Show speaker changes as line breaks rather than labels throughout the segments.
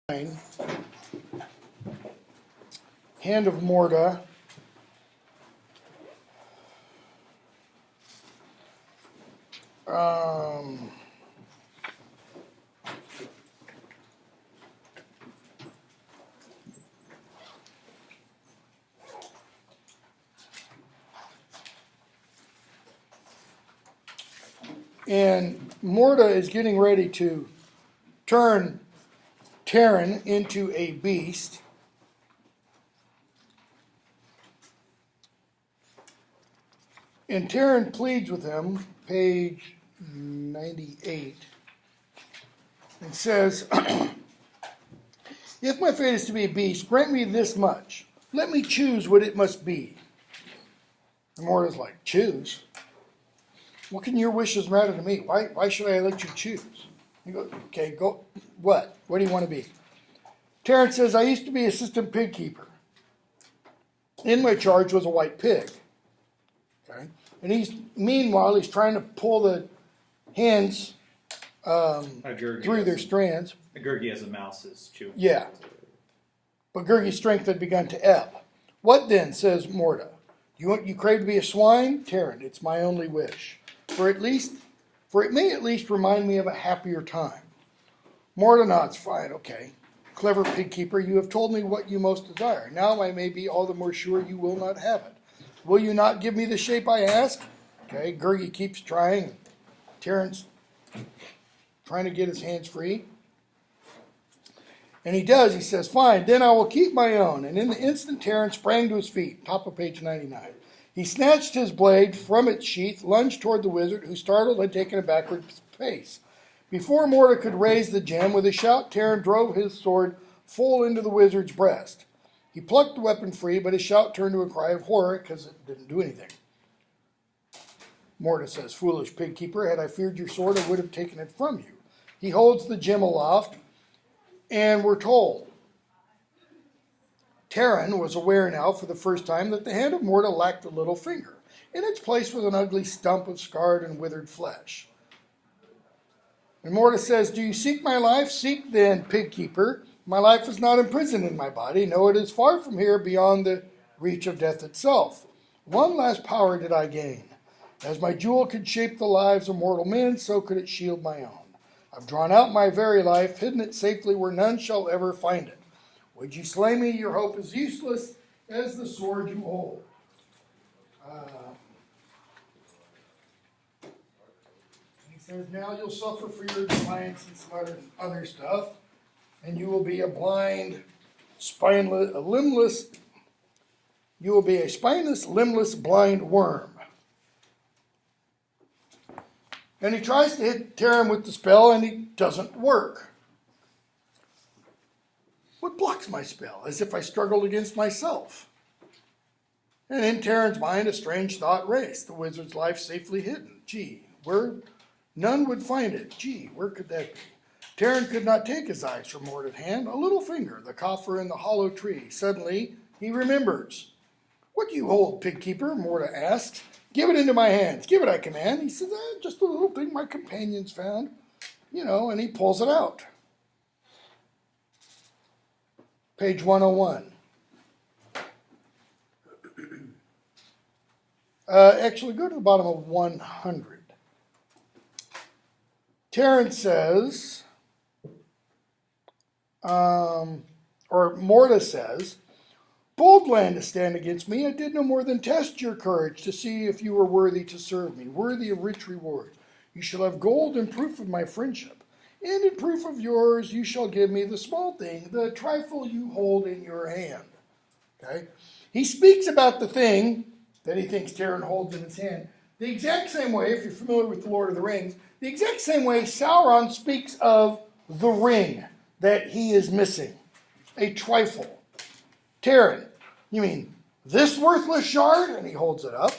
Hand of Morta. And Morta is getting ready to turn Terran into a beast. And Terran pleads with him, page 98, and says, if my fate is to be a beast, grant me this much. Let me choose what it must be. And Morta's like, choose? What can your wishes matter to me? Why should I let you choose? He goes, okay, go. What? What do you want to be? Terrence says, I used to be assistant pig keeper. In my charge was a white pig. Okay, and meanwhile he's trying to pull the hens through their strands.
Gurgi as a mouse is chewing.
Yeah, but Gurgi's strength had begun to ebb. What then, says Morta? You crave to be a swine? Terran, it's my only wish. For it may at least remind me of a happier time. Morta nods, fine, okay. Clever pig keeper, you have told me what you most desire. Now I may be all the more sure you will not have it. Will you not give me the shape I ask? Okay, Gurgi keeps trying. Terran's trying to get his hands free. And he does. He says, fine, then I will keep my own. And in the instant, Terran sprang to his feet, top of page 99. He snatched his blade from its sheath, lunged toward the wizard, who startled had taken a backward pace. Before Morta could raise the gem, with a shout, Terran drove his sword full into the wizard's breast. He plucked the weapon free, but his shout turned to a cry of horror because it didn't do anything. Morta says, foolish pig keeper, had I feared your sword, I would have taken it from you. He holds the gem aloft, and we're told. Terran was aware now for the first time that the hand of Morta lacked a little finger. In its place was an ugly stump of scarred and withered flesh. And Morta says, do you seek my life? Seek then, pig keeper. My life is not imprisoned in my body. No, it is far from here, beyond the reach of death itself. One last power did I gain. As my jewel could shape the lives of mortal men, so could it shield my own. I've drawn out my very life, hidden it safely where none shall ever find it. Would you slay me? Your hope is useless as the sword you hold. He says, now you'll suffer for your defiance and some other stuff, and you will be a blind, spineless, you will be a spineless, limbless, blind worm. And he tries to hit Terran with the spell, and it doesn't work. What blocks my spell? As if I struggled against myself. And in Terran's mind, a strange thought raced. The wizard's life safely hidden. Gee, where none would find it. Gee, where could that be? Terran could not take his eyes from Morta's hand. A little finger, the coffer in the hollow tree. Suddenly, he remembers. What do you hold, pig keeper? Morta asks. Give it into my hands. Give it, I command. He says, just a little thing my companions found. And he pulls it out. Page 101. Actually, go to the bottom of 100. Terran says, or Morta says, bold land to stand against me. I did no more than test your courage to see if you were worthy to serve me, worthy of rich reward. You shall have gold in proof of my friendship. And in proof of yours, you shall give me the small thing, the trifle you hold in your hand. Okay? He speaks about the thing that he thinks Terran holds in his hand. The exact same way, if you're familiar with The Lord of the Rings, the exact same way Sauron speaks of the ring that he is missing. A trifle. Terran, you mean this worthless shard? And he holds it up.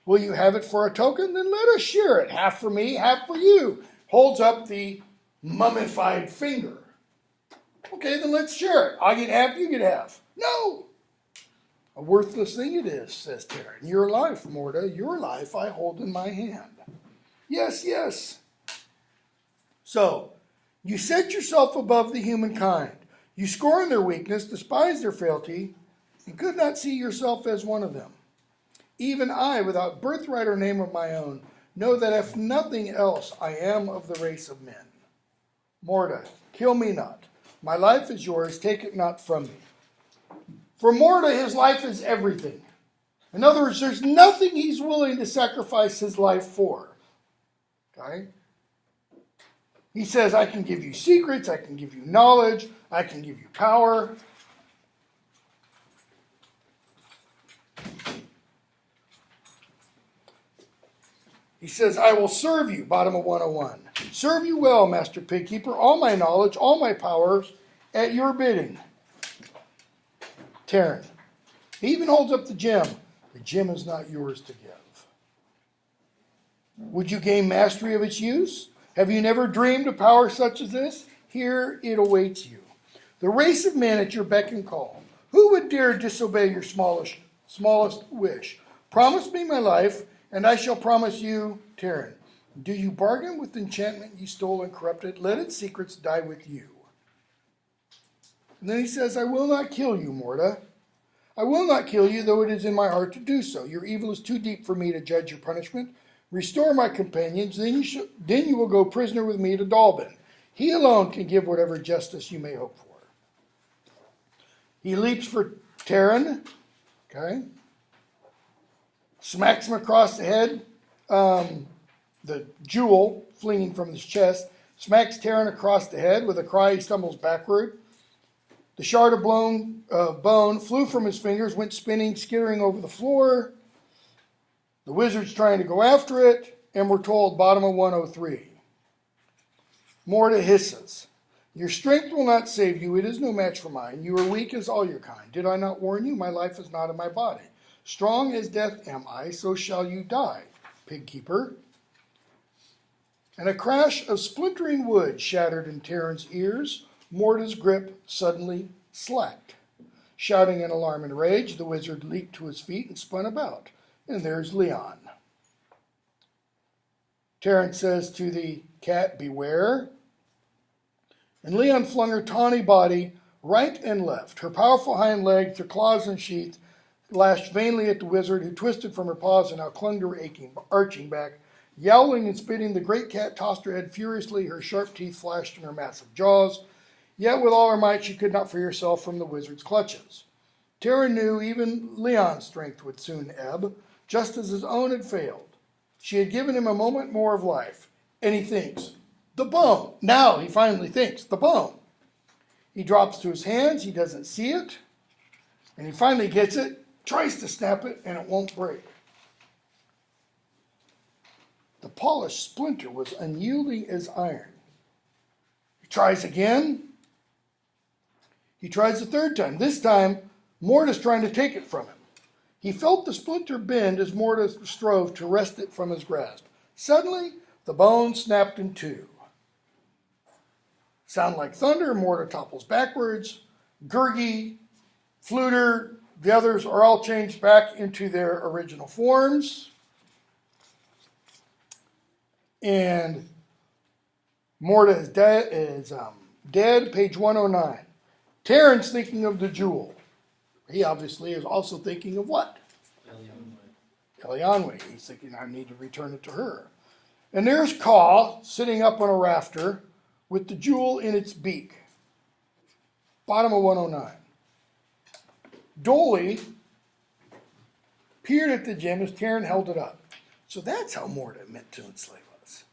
Will you have it for a token? Then let us share it. Half for me, half for you. Holds up the mummified finger. Okay, then let's share it. I get half, you get half. No! A worthless thing it is, says Terran. Your life, Morta, your life I hold in my hand. Yes, yes. So, you set yourself above the humankind. You scorn their weakness, despise their frailty, and could not see yourself as one of them. Even I, without birthright or name of my own, know that if nothing else, I am of the race of men. Morda, kill me not. My life is yours, take it not from me. For Morda, his life is everything. In other words, there's nothing he's willing to sacrifice his life for. Okay? He says, I can give you secrets, I can give you knowledge, I can give you power. He says, I will serve you, bottom of 101. Serve you well, Master Pigkeeper, all my knowledge, all my powers, at your bidding. Terran. He even holds up the gem. The gem is not yours to give. Would you gain mastery of its use? Have you never dreamed of power such as this? Here it awaits you. The race of men at your beck and call. Who would dare disobey your smallest wish? Promise me my life, and I shall promise you, Terran. Do you bargain with enchantment you stole and corrupted? Let its secrets die with you. And then he says, I will not kill you, Morda. I will not kill you, though it is in my heart to do so. Your evil is too deep for me to judge your punishment. Restore my companions, then you will go prisoner with me to Dalbin. He alone can give whatever justice you may hope for. He leaps for Terran, okay? Smacks him across the head, the jewel flinging from his chest, smacks Terran across the head. With a cry, he stumbles backward. The shard of bone flew from his fingers, went spinning, skittering over the floor. The wizard's trying to go after it, and we're told, bottom of 103. Morda hisses, your strength will not save you, it is no match for mine. You are weak as all your kind. Did I not warn you? My life is not in my body. Strong as death am I, so shall you die, Pigkeeper. And a crash of splintering wood shattered in Terran's ears. Morda's grip suddenly slacked. Shouting in alarm and rage, the wizard leaped to his feet and spun about. And there's Leon. Terran says to the cat, beware. And Leon flung her tawny body right and left. Her powerful hind legs, her claws unsheathed, lashed vainly at the wizard, who twisted from her paws and now clung to her arching back. Yowling and spitting, the great cat tossed her head furiously. Her sharp teeth flashed in her massive jaws. Yet with all her might, she could not free herself from the wizard's clutches. Terran knew even Leon's strength would soon ebb, just as his own had failed. She had given him a moment more of life, and he thinks, the bone. Now he finally thinks, the bone. He drops to his hands, he doesn't see it, and he finally gets it, tries to snap it, and it won't break. The polished splinter was unyielding as iron. He tries again. He tries a third time. This time, Morda's trying to take it from him. He felt the splinter bend as Morda strove to wrest it from his grasp. Suddenly, the bone snapped in two. Sound like thunder, Morda topples backwards. Gurgi, Fluter, the others are all changed back into their original forms. And Morda is dead, page 109. Terran's thinking of the jewel. He obviously is also thinking of what? Elianwe. He's thinking, I need to return it to her. And there's Kaw sitting up on a rafter with the jewel in its beak. Bottom of 109. Dolly peered at the gem as Terran held it up. So that's how Morda meant to enslave us.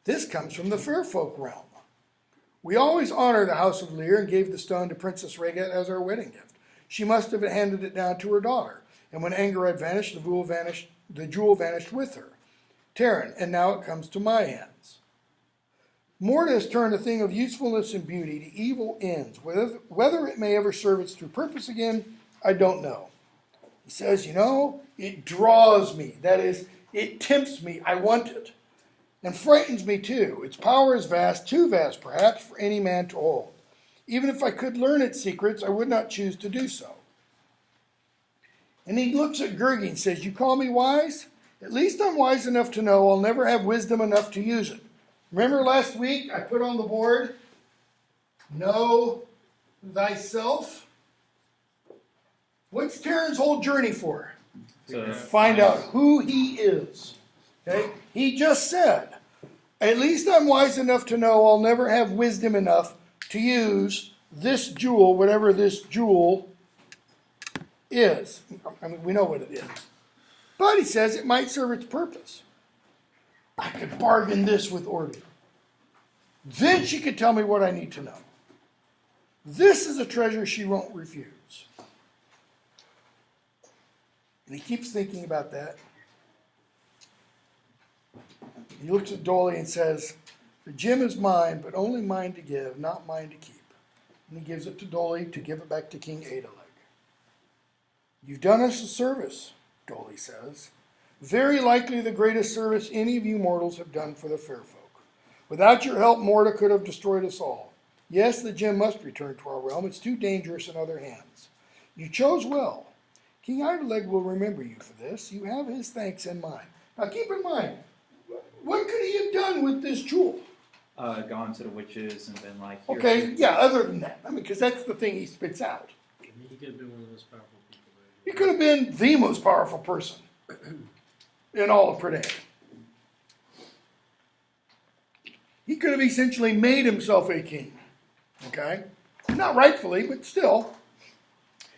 This comes from the fair folk realm. We always honor the House of Lear and gave the stone to Princess Regat as our wedding gift. She must have handed it down to her daughter, and when anger had vanished, the jewel vanished with her. Terran, and now it comes to my hands. Morda has turned a thing of usefulness and beauty to evil ends. Whether it may ever serve its true purpose again, I don't know. He says, it draws me. That is, it tempts me. I want it. And frightens me too. Its power is vast, too vast perhaps, for any man to hold. Even if I could learn its secrets, I would not choose to do so. And he looks at Gurgi and says, you call me wise? At least I'm wise enough to know I'll never have wisdom enough to use it. Remember last week I put on the board, no thyself. What's Terran's whole journey for?
To
Find out who he is. Okay? He just said, at least I'm wise enough to know I'll never have wisdom enough to use this jewel, whatever this jewel is. I mean, we know what it is. But he says it might serve its purpose. I could bargain this with Orville. Then she could tell me what I need to know. This is a treasure she won't refuse. And he keeps thinking about that. He looks at Dolly and says, the gem is mine, but only mine to give, not mine to keep. And he gives it to Dolly to give it back to King Adelag. You've done us a service, Dolly says. Very likely the greatest service any of you mortals have done for the fair folk. Without your help, Morta could have destroyed us all. Yes, the gem must return to our realm. It's too dangerous in other hands. You chose well. King Adelag will remember you for this. You have his thanks and mine. Now keep in mind, what could he have done with this jewel?
Gone to the witches and been like, here,
Okay, yeah, other than that. I mean, because that's the thing he spits out.
He could have been one of the most powerful people there.
He could have been the most powerful person in all of Prydain. He could have essentially made himself a king. Okay? Not rightfully, but still.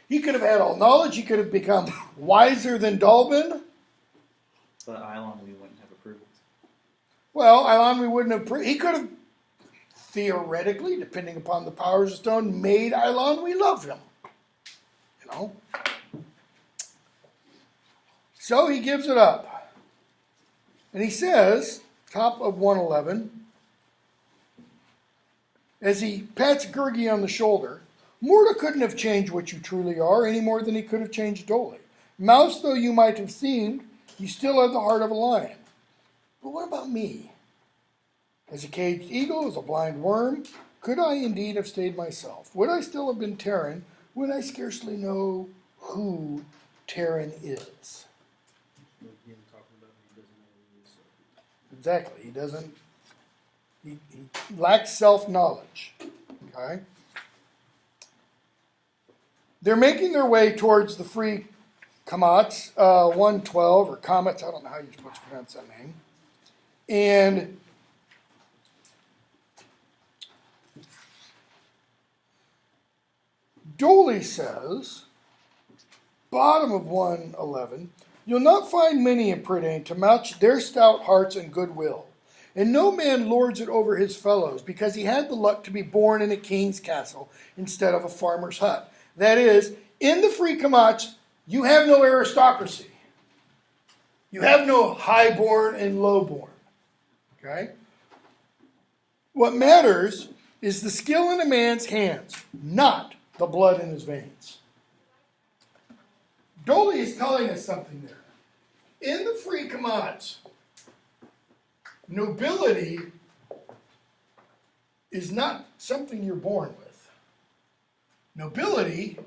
He could have had all knowledge. He could have become wiser than Dalbin.
but Eilon we wouldn't have approved.
Well, Eilon we wouldn't have. He could have theoretically, depending upon the powers of stone, made Eilon we love him. You know? So he gives it up. And he says, top of 111, as he pats Gurgi on the shoulder, Morta couldn't have changed what you truly are any more than he could have changed Dolly. Mouse though you might have seemed, you still have the heart of a lion. But what about me? As a caged eagle, as a blind worm, could I indeed have stayed myself? Would I still have been Terran when I scarcely know who Terran is?
Again, talking about he doesn't know who he is. So.
Exactly. He doesn't, he lacks self-knowledge. Okay? They're making their way towards the free Kamats, 112, or Comets, I don't know how you're supposed to pronounce that name. And Dolly says, bottom of 111, you'll not find many in Prydain to match their stout hearts and goodwill. And no man lords it over his fellows, because he had the luck to be born in a king's castle instead of a farmer's hut. That is, in the free Kamats, you have no aristocracy. You have no highborn and lowborn. Okay? What matters is the skill in a man's hands, not the blood in his veins. Dolly is telling us something there. In the free Kamats, nobility is not something you're born with. Nobility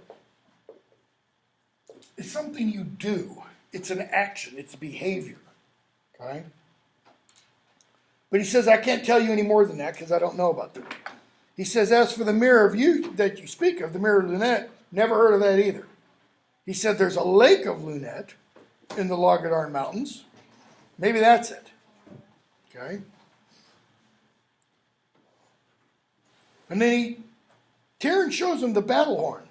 is something you do. It's an action. It's a behavior. Okay? But he says, I can't tell you any more than that because I don't know about that. He says, as for the mirror of you that you speak of, the mirror of Lunette, never heard of that either. He said, there's a lake of Lunette in the Logadarn Mountains. Maybe that's it. Okay? And then Terran shows him the battle horn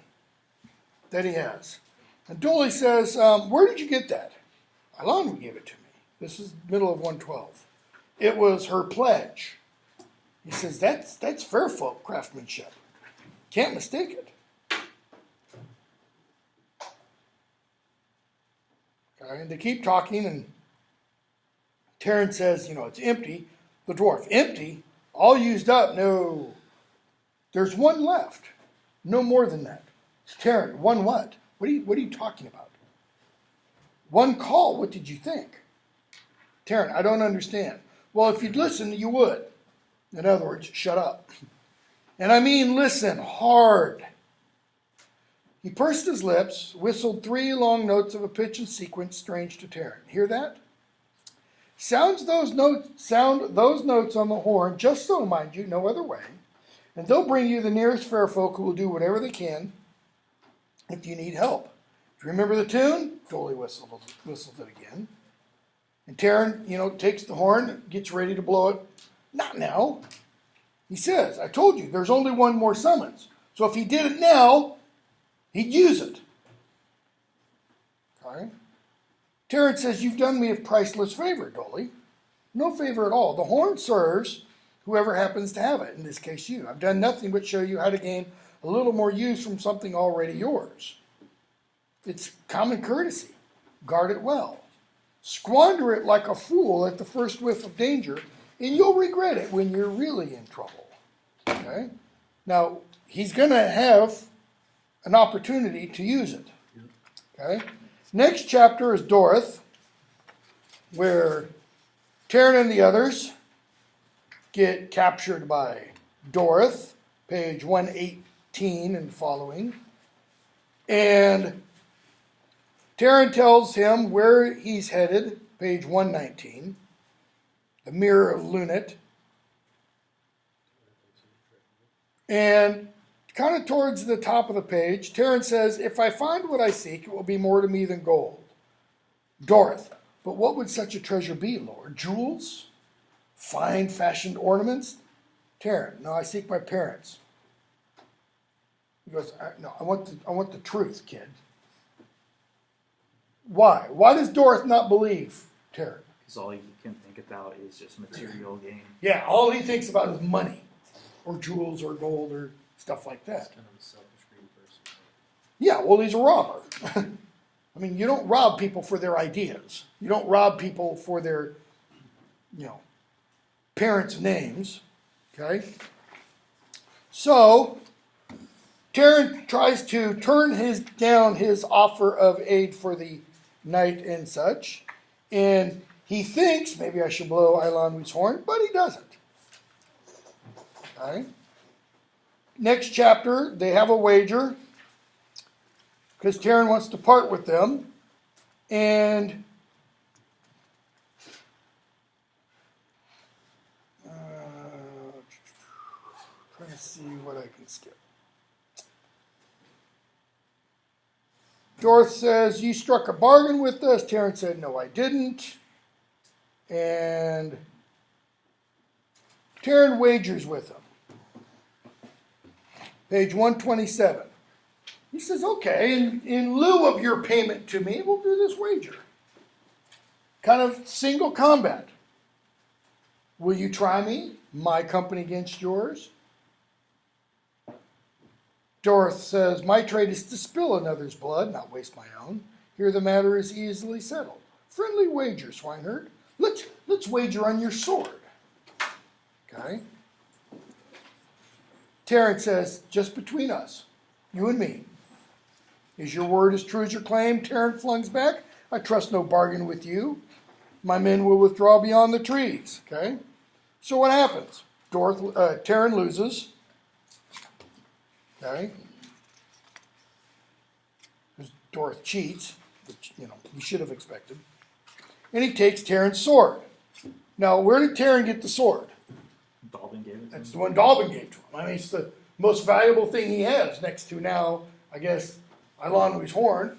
that he has. And Dolly says, where did you get that? Eilon gave it to me. This is middle of 112. It was her pledge. He says, that's fair folk craftsmanship. Can't mistake it. Okay, and they keep talking, and Terran says, it's empty. The dwarf, empty? All used up? No. There's one left. No more than that. Terran, one what? What are you talking about? One call, what did you think? Terran, I don't understand. Well, if you'd listen, you would. In other words, shut up. And I mean listen hard. He pursed his lips, whistled 3 long notes of a pitch and sequence strange to Terran. Hear that? Sound those notes on the horn, just so, mind you, no other way. and they'll bring you the nearest fair folk who will do whatever they can if you need help. Do you remember the tune? Dolly whistles it again. And Taran, takes the horn, gets ready to blow it. Not now. He says, I told you, there's only one more summons. So if he did it now, he'd use it. Okay? Taran says, you've done me a priceless favor, Dolly. No favor at all. The horn serves whoever happens to have it, in this case you. I've done nothing but show you how to gain a little more use from something already yours. It's common courtesy. Guard it well. Squander it like a fool at the first whiff of danger, and you'll regret it when you're really in trouble. Okay? Now, he's going to have an opportunity to use it. Okay? Next chapter is Dorth, where Taran and the others get captured by Dorth, page 118 and following. And Taran tells him where he's headed, page 119, the Mirror of Lunet. And kind of towards the top of the page, Taran says, if I find what I seek, it will be more to me than gold. Dorth, but what would such a treasure be, Lord? Jewels? Fine fashioned ornaments? Taran, no, I seek my parents. He goes, no, I want the truth, kid. Why? Why does Dorth not believe Taran?
Because all you can think about is just material gain.
Yeah, all he thinks about is money, or jewels, or gold, or stuff like that.
He's kind of a selfish, greedy person.
Yeah, well, he's a robber. I mean, you don't rob people for their ideas. You don't rob people for their, parents' names. Okay? So, Taran tries to turn down his offer of aid for the night and such. And he thinks, maybe I should blow Eilonwy's horn, but he doesn't. Okay? Next chapter, they have a wager because Taran wants to part with them. And trying to see what I can skip. Dorth says, you struck a bargain with us. Taran said, no, I didn't. And Taran wagers with him. Page 127. He says, okay, in lieu of your payment to me, we'll do this wager. Kind of single combat. Will you try me? My company against yours? Dorth says, my trade is to spill another's blood, not waste my own. Here the matter is easily settled. Friendly wager, swineherd. Let's wager on your sword. Okay? Taran says, just between us, you and me. Is your word as true as your claim? Taran flings back. I trust no bargain with you. My men will withdraw beyond the trees. Okay? So what happens? Taran loses. Okay? Because Dorth cheats, which, you should have expected. And he takes Taran's sword. Now, where did Taran get the sword?
Dalvin gave it to
That's
him.
the one Dalvin gave to him. I mean, it's the most valuable thing he has next to now, I guess, Eilonwy's horn.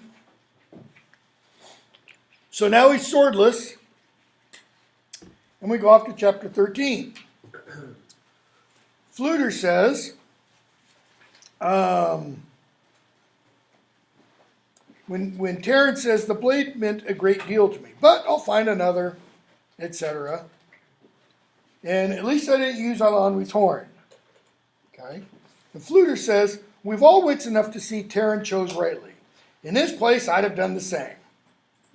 So now he's swordless. And we go off to chapter 13. Fluter says, when Taran says, the blade meant a great deal to me, but I'll find another, etc. And at least I didn't use Eilonwy's horn. Okay? The Fluter says, we've all wits enough to see Taran chose rightly. In his place, I'd have done the same.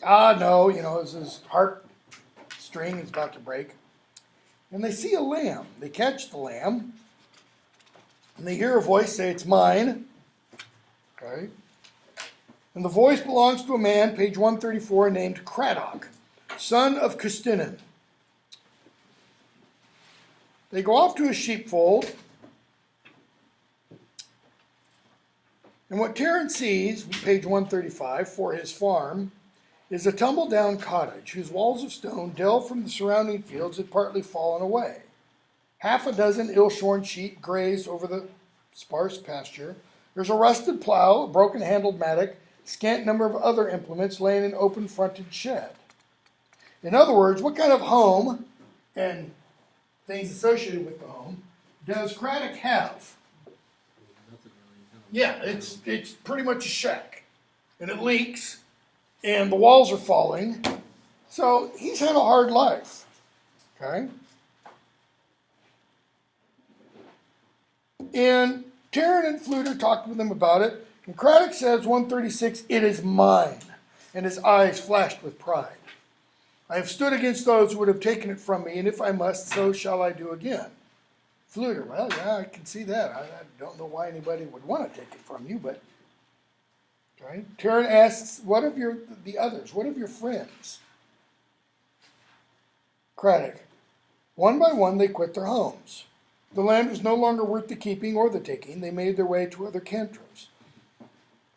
No, his heart string is about to break. And they see a lamb. They catch the lamb. And they hear a voice say, it's mine. Okay? And the voice belongs to a man, page 134, named Craddock, son of Custennin. They go off to a sheepfold. And what Taran sees, page 135, for his farm, is a tumble-down cottage whose walls of stone delved from the surrounding fields had partly fallen away. Half a dozen ill-shorn sheep graze over the sparse pasture. There's a rusted plow, a broken-handled mattock, scant number of other implements laying in an open-fronted shed. In other words, what kind of home and things associated with the home does Craddock have?
Nothing really.
Yeah, it's pretty much a shack, and it leaks, and the walls are falling. So he's had a hard life. Okay? And Tarrant and Fluter talked with him about it, and Craddock says, 136, "It is mine," and his eyes flashed with pride. "I have stood against those who would have taken it from me, and if I must, so shall I do again." Fluter, "Well, yeah, I can see that. I don't know why anybody would want to take it from you, but..." Okay. Tarrant asks, "What of the others? What of your friends?" Craddock, "One by one they quit their homes. The land was no longer worth the keeping or the taking. They made their way to other cantons.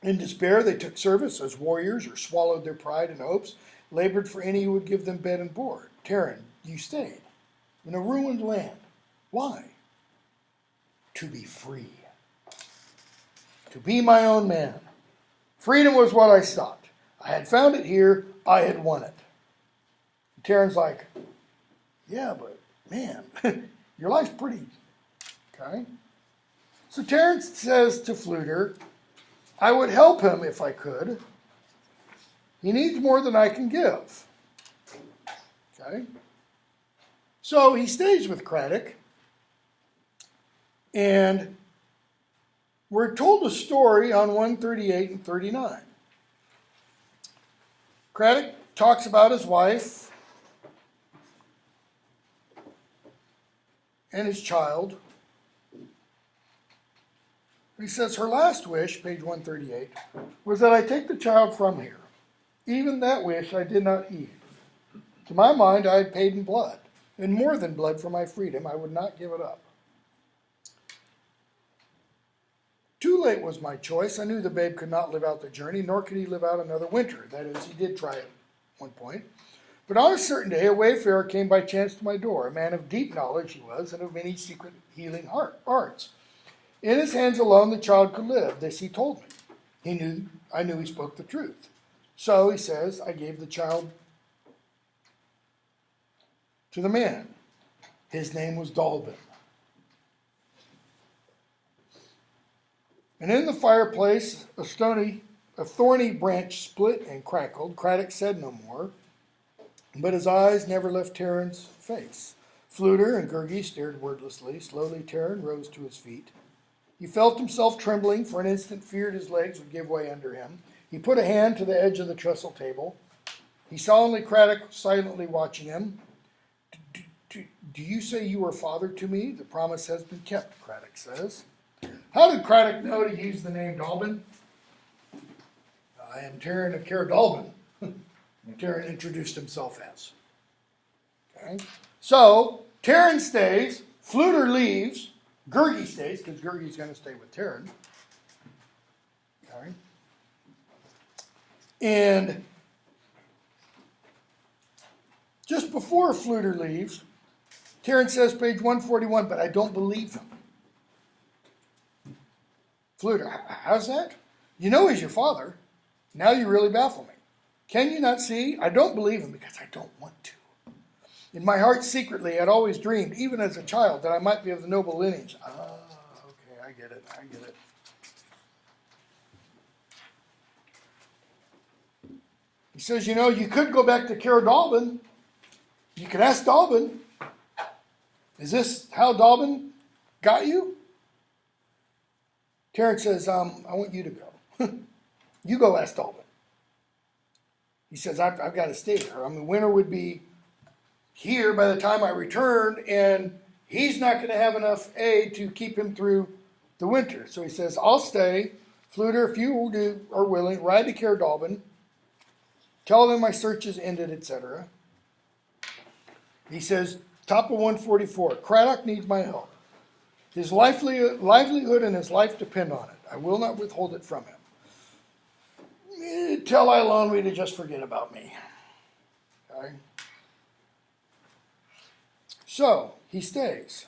In despair, they took service as warriors or swallowed their pride and hopes, labored for any who would give them bed and board. Tarrant, you stayed in a ruined land. Why? To be free. To be my own man. Freedom was what I sought. I had found it here. I had won it." Tarrant's like, "Yeah, but man, your life's pretty..." Okay? So Tarrant says to Fluter, "I would help him if I could. He needs more than I can give." Okay? So he stays with Craddock, and we're told a story on 138 and 39. Craddock talks about his wife and his child. He says, "Her last wish," page 138, "was that I take the child from here. Even that wish I did not heed. To my mind, I had paid in blood, and more than blood for my freedom. I would not give it up. Too late was my choice. I knew the babe could not live out the journey, nor could he live out another winter." That is, he did try at one point. "But on a certain day, a wayfarer came by chance to my door. A man of deep knowledge he was, and of many secret healing arts. In his hands alone the child could live. This he told me. I knew he spoke the truth. So," he says, "I gave the child to the man. His name was Dalbin. And in the fireplace a thorny branch split and crackled. Craddock said no more, but his eyes never left Tarrant's face. Fluter and Gurgi stared wordlessly. Slowly Tarrant rose to his feet. He felt himself trembling. For an instant feared his legs would give way under him. He put a hand to the edge of the trestle table. He saw only Craddock silently watching him. Do you say you are father to me? The promise has been kept," Craddock says. How did Craddock know to use the name Dalbin? "I am Tarrant of Caer Dalbin," Tarrant introduced himself as. Okay. So Tarrant stays, Fluter leaves, Gurgi stays, because Gurgi's going to stay with Tarrant. Okay. And just before Fluter leaves, Tarrant says, page 141, "But I don't believe him." Fluter, "How's that? You know he's your father. Now you really baffle me. Can you not see? I don't believe him because I don't want to. In my heart secretly I'd always dreamed, even as a child, that I might be of the noble lineage." Ah, okay, I get it. He says, you could go back to Caer Dalbin. You could ask Dalbin. Is this how Dalbin got you? Tarrant says, I want you to go. You go ask Dalbin. He says, I've got to stay there. Winter would be here by the time I returned, and he's not going to have enough aid to keep him through the winter. So he says, I'll stay. Fluter, if you are willing, ride to Caer Dalbin. Tell them my search is ended, etc. He says, top of 144, Craddock needs my help. His livelihood and his life depend on it. I will not withhold it from him. Tell Ilonwe to just forget about me. Okay? So, he stays.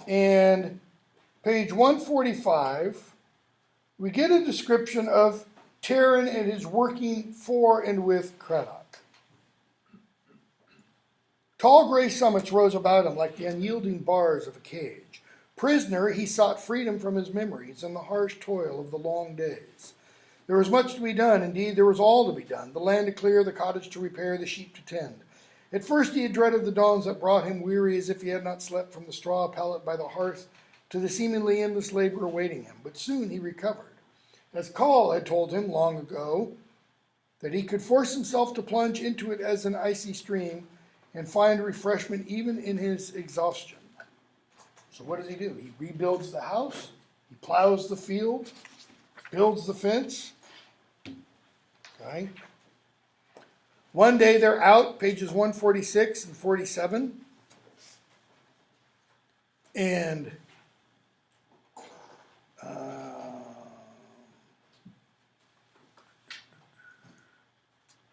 And page 145, we get a description of Terran and his working for and with Craddock. Tall gray summits rose about him like the unyielding bars of a cage. Prisoner, he sought freedom from his memories and the harsh toil of the long days. There was much to be done. Indeed, there was all to be done. The land to clear, the cottage to repair, the sheep to tend. At first he had dreaded the dawns that brought him weary as if he had not slept from the straw pallet by the hearth to the seemingly endless labor awaiting him. But soon he recovered. As Call had told him long ago, that he could force himself to plunge into it as an icy stream and find refreshment even in his exhaustion. So what does he do? He rebuilds the house, he plows the field, builds the fence. Okay. One day they're out, pages 146 and 47. And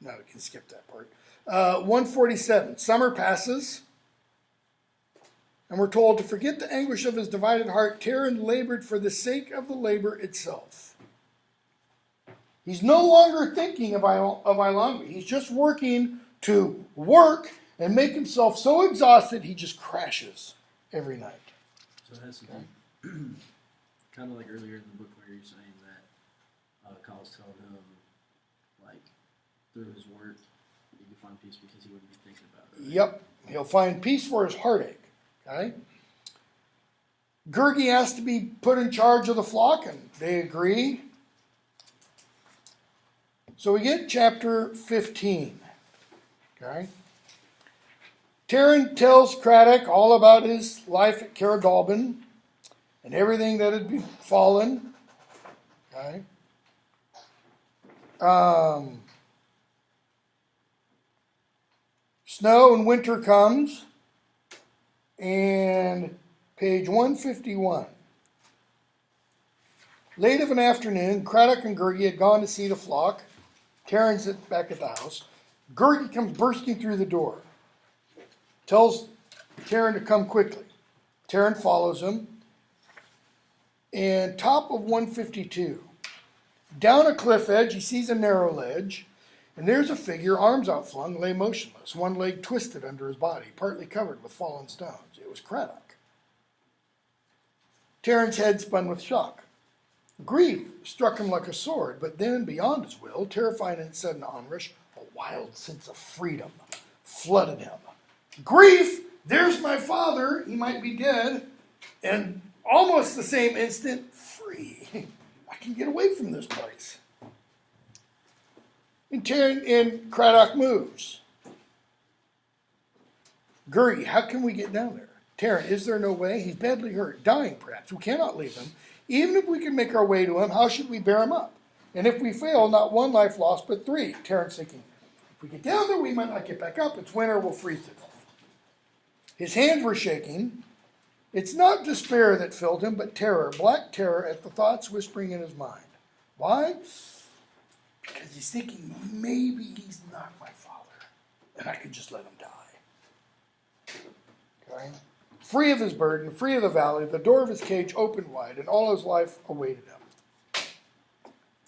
no, we can skip that part. 147, summer passes. And we're told to forget the anguish of his divided heart, Terran labored for the sake of the labor itself. He's no longer thinking of Ilangri. He's just working to work and make himself so exhausted he just crashes every night.
So it has to be kind of like earlier in the book where you're saying that Kyle's telling him, like, through his work, he can find peace because he wouldn't be thinking about it.
Yep, he'll find peace for his heartache. Okay. Gurgi asked to be put in charge of the flock, and they agree. So we get chapter 15. Okay. Terran tells Craddock all about his life at Caradalbin and everything that had befallen. Okay. Snow and winter comes. And page 151. Late of an afternoon, Craddock and Gurgi had gone to see the flock. Terran's back at the house. Gurgi comes bursting through the door. Tells Terran to come quickly. Terran follows him. And top of 152. Down a cliff edge, he sees a narrow ledge. And there's a figure, arms outflung, lay motionless, one leg twisted under his body, partly covered with fallen stones. It was Craddock. Terran's head spun with shock. Grief struck him like a sword, but then, beyond his will, terrified in its sudden onrush, a wild sense of freedom flooded him. Grief! There's my father! He might be dead. And almost the same instant, free. I can get away from this place. And Craddock moves. Gurgi, how can we get down there? Terran, is there no way? He's badly hurt, dying perhaps. We cannot leave him. Even if we can make our way to him, how should we bear him up? And if we fail, not one life lost, but three. Terran's thinking, if we get down there, we might not get back up. It's winter, we'll freeze to death. His hands were shaking. It's not despair that filled him, but terror, black terror at the thoughts whispering in his mind. Why? Because he's thinking, maybe he's not my father, and I can just let him die. Okay? Free of his burden, free of the valley, the door of his cage opened wide, and all his life awaited him.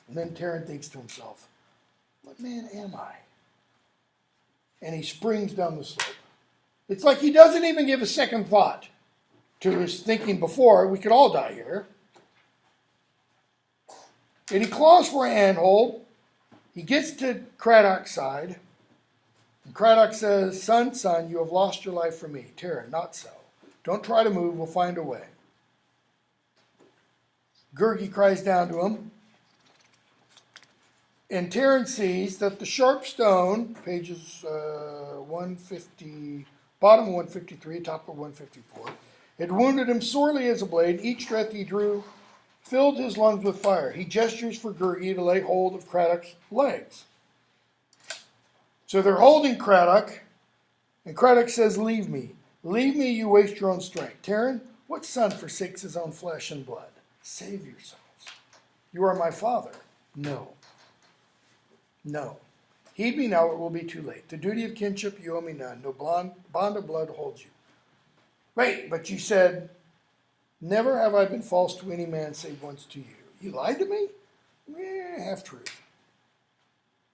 And then Terran thinks to himself, what man am I? And he springs down the slope. It's like he doesn't even give a second thought to his thinking before, we could all die here. And he claws for a handhold. He gets to Craddock's side, and Craddock says, son, you have lost your life for me. Terran, not so. Don't try to move, we'll find a way. Gurgi cries down to him, and Terran sees that the sharp stone, pages 150, bottom of 153, top of 154, had wounded him sorely as a blade. Each breath he drew filled his lungs with fire. He gestures for Gurgi to lay hold of Craddock's legs. So they're holding Craddock, and Craddock says, leave me. Leave me, you waste your own strength. Terran, what son forsakes his own flesh and blood? Save yourselves. You are my father. No. No. Heed me now, it will be too late. The duty of kinship you owe me none. No bond of blood holds you. Wait, but you said Never have I been false to any man save once to you. You lied to me? Half truth.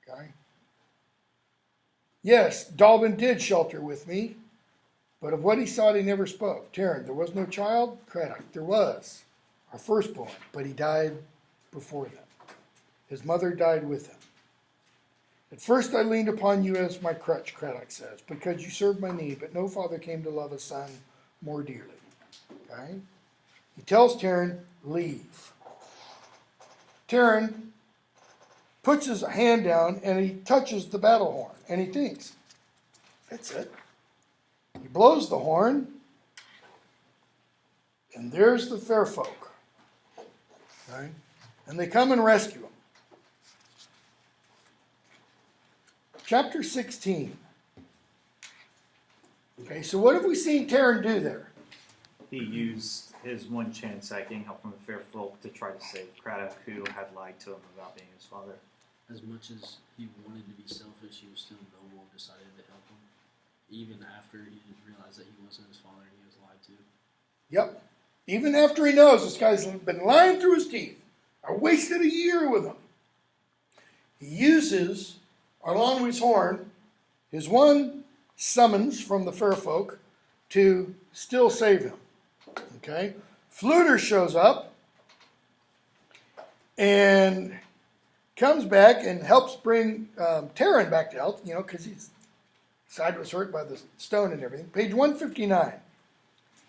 Okay. Yes, Dalbin did shelter with me, but of what he sought he never spoke. Tarrant, there was no child? Craddock, there was. Our firstborn, but he died before them. His mother died with him. At first I leaned upon you as my crutch, Craddock says, because you served my need, but no father came to love a son more dearly. Okay? He tells Tarrant, leave. Tarrant puts his hand down and he touches the battle horn and he thinks, that's it. He blows the horn and there's the fair folk. Okay? And they come and rescue him. Chapter 16. Okay, so what have we seen Tarrant do there?
He used his one chance at getting help from the fair folk to try to save Craddock, who had lied to him about being his father.
As much as he wanted to be selfish, he was still noble and decided to help him, even after he didn't realize that he wasn't his father and he was lied to.
Yep. Even after he knows this guy's been lying through his teeth. I wasted a year with him. He uses Arlanwi's horn, his one summons from the fair folk, to still save him. Okay? Fluter shows up and comes back and helps bring Tarrant back to health, because his side was hurt by the stone and everything. Page 159.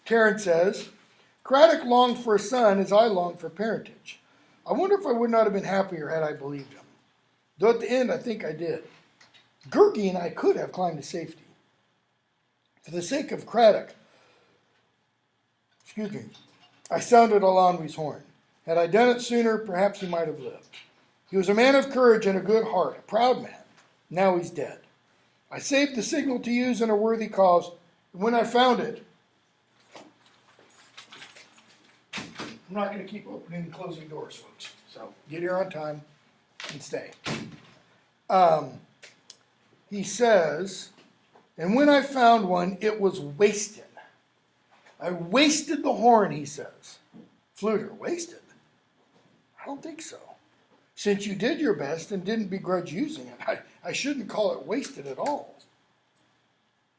Tarrant says, Craddock longed for a son as I longed for parentage. I wonder if I would not have been happier had I believed him. Though at the end I think I did. Gertie and I could have climbed to safety. For the sake of Craddock, I sounded Arlanwi's horn. Had I done it sooner, perhaps he might have lived. He was a man of courage and a good heart, a proud man. Now he's dead. I saved the signal to use in a worthy cause, and when I found it, I'm not going to keep opening and closing doors, folks. So get here on time and stay. He says, and when I found one, it was wasted. I wasted the horn, he says. Fluter, wasted? I don't think so. Since you did your best and didn't begrudge using it, I shouldn't call it wasted at all.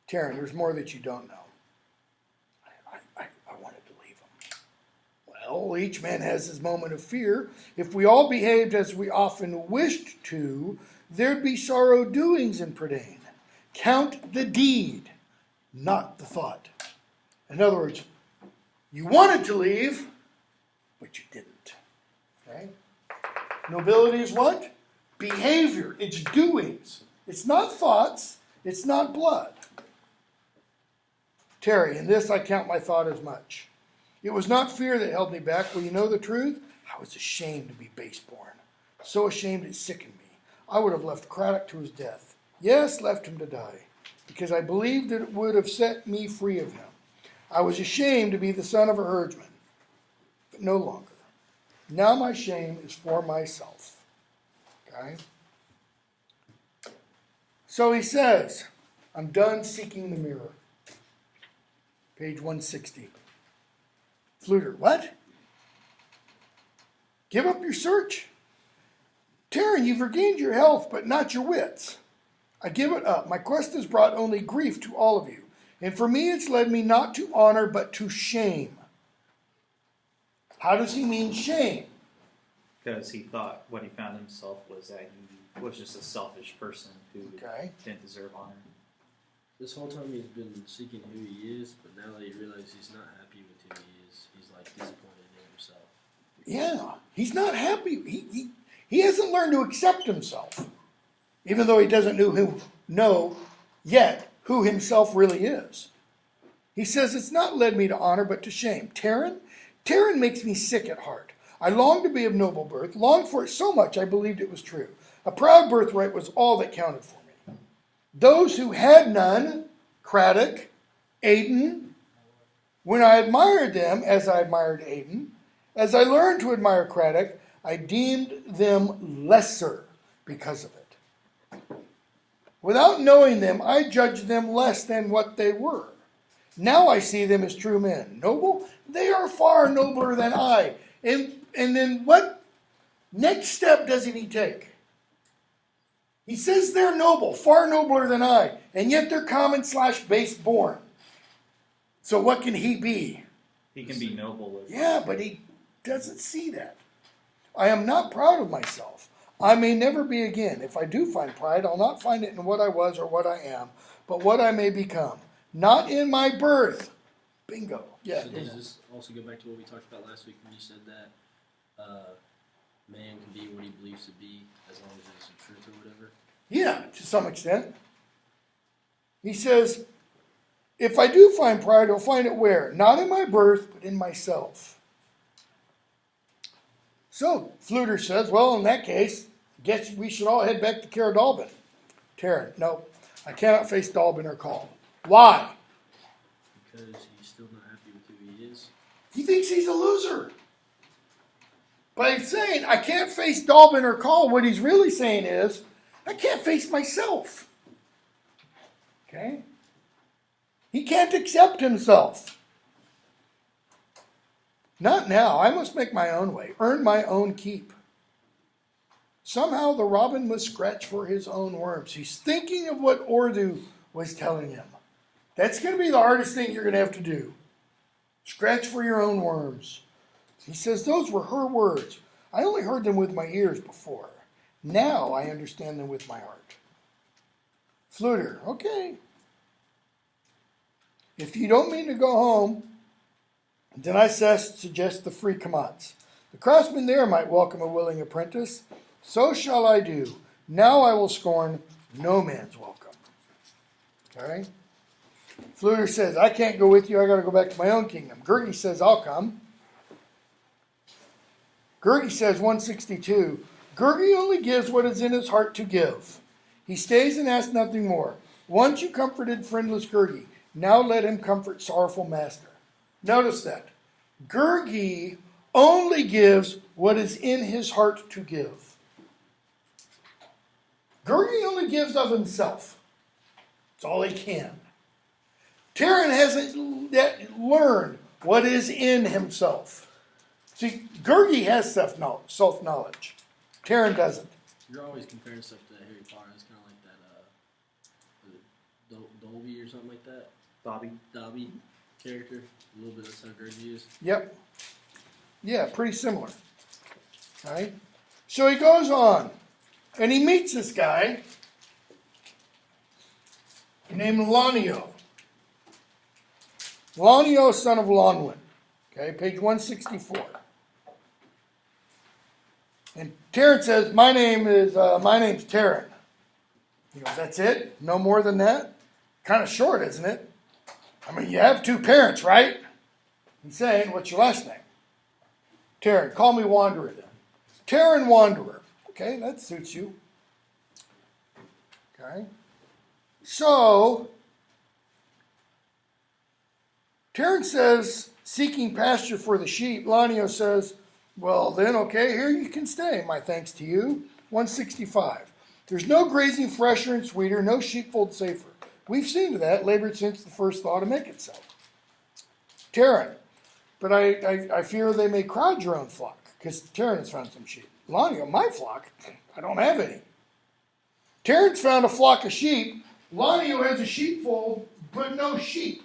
Tarrant, there's more that you don't know. I wanted to leave him. Well, each man has his moment of fear. If we all behaved as we often wished to, there'd be sorrow doings in Prydain. Count the deed, not the thought. In other words, you wanted to leave, but you didn't. Okay? Nobility is what? Behavior. It's doings. It's not thoughts. It's not blood. Terry, in this I count my thought as much. It was not fear that held me back. Will you know the truth? I was ashamed to be base-born. So ashamed it sickened me. I would have left Craddock to his death. Yes, left him to die, because I believed that it would have set me free of him. I was ashamed to be the son of a herdsman, but no longer. Now my shame is for myself. Okay? So he says, I'm done seeking the mirror. Page 160. Fluter, what? Give up your search? Tarrant, you've regained your health, but not your wits. I give it up. My quest has brought only grief to all of you. And for me, it's led me not to honor, but to shame. How does he mean shame?
Because he thought what he found himself was that he was just a selfish person who didn't deserve honor.
This whole time he's been seeking who he is, but now that he realizes he's not happy with who he is, he's like disappointed in himself.
Yeah, he's not happy. He hasn't learned to accept himself, even though he doesn't know yet who himself really is. He says, it's not led me to honor, but to shame. Tarrant makes me sick at heart. I long to be of noble birth, longed for it so much I believed it was true. A proud birthright was all that counted for me. Those who had none, Craddock, Aidan, when I admired them as I admired Aidan, as I learned to admire Craddock, I deemed them lesser because of it. Without knowing them, I judged them less than what they were. Now I see them as true men. Noble? They are far nobler than I. And then what next step doesn't he take? He says they're noble, far nobler than I, and yet they're common/base born. So what can he be?
He can be noble.
Yeah, but he doesn't see that. I am not proud of myself. I may never be again. If I do find pride, I'll not find it in what I was or what I am, but what I may become. Not in my birth. Bingo. Yeah.
So does this also go back to what we talked about last week when you said that man can be what he believes to be as long as it's the truth or whatever?
Yeah, to some extent. He says, if I do find pride, I'll find it where? Not in my birth, but in myself. So, Fluter says, well, in that case, I guess we should all head back to Cara Dalbin. Taryn, no, I cannot face Dalbin or Call. Why?
Because he's still not happy with who he is.
He thinks he's a loser. By saying, I can't face Dalbin or Call, what he's really saying is, I can't face myself. Okay? He can't accept himself. Not now. I must make my own way, earn my own keep. Somehow the robin must scratch for his own worms. He's thinking of what Urdu was telling him. That's going to be the hardest thing you're going to have to do. Scratch for your own worms. He says those were her words. I only heard them with my ears before. Now I understand them with my heart. Fluter, okay. If you don't mean to go home, then I suggest the free commands. The craftsman there might welcome a willing apprentice. So shall I do. Now I will scorn no man's welcome. Okay? Fluter says, I can't go with you. I got to go back to my own kingdom. Gertie says, I'll come. Gertie says, 162, Gertie only gives what is in his heart to give. He stays and asks nothing more. Once you comforted friendless Gertie, now let him comfort sorrowful master. Notice that. Gertie only gives what is in his heart to give. Gertie only gives of himself. It's all he can. Taryn hasn't yet learned what is in himself. See, Gertie has self-knowledge. Taryn doesn't.
You're always comparing stuff to Harry Potter. It's kind of like that Dolby or something like that. Dobby character. A little bit that's how Gertie is.
Yep. Yeah, pretty similar. All right. So he goes on, and he meets this guy named Lanio. Lanio, son of Lonwyn. Okay, page 164. And Taryn says, my name's Taryn. He goes, that's it? No more than that? Kind of short, isn't it? I mean, you have two parents, right? He's saying, what's your last name? Taryn. Call me Wanderer then. Taryn Wanderer. Okay, that suits you. Okay. So, Taryn says, seeking pasture for the sheep. Lanio says, well then, okay, here you can stay. My thanks to you. 165. There's no grazing fresher and sweeter, no sheepfold safer. We've seen to that, labored since the first thaw to make it so. Taryn, but I fear they may crowd your own flock, because Taryn has found some sheep. Lanio, my flock? I don't have any. Taryn's found a flock of sheep. Lanio has a sheepfold, but no sheep.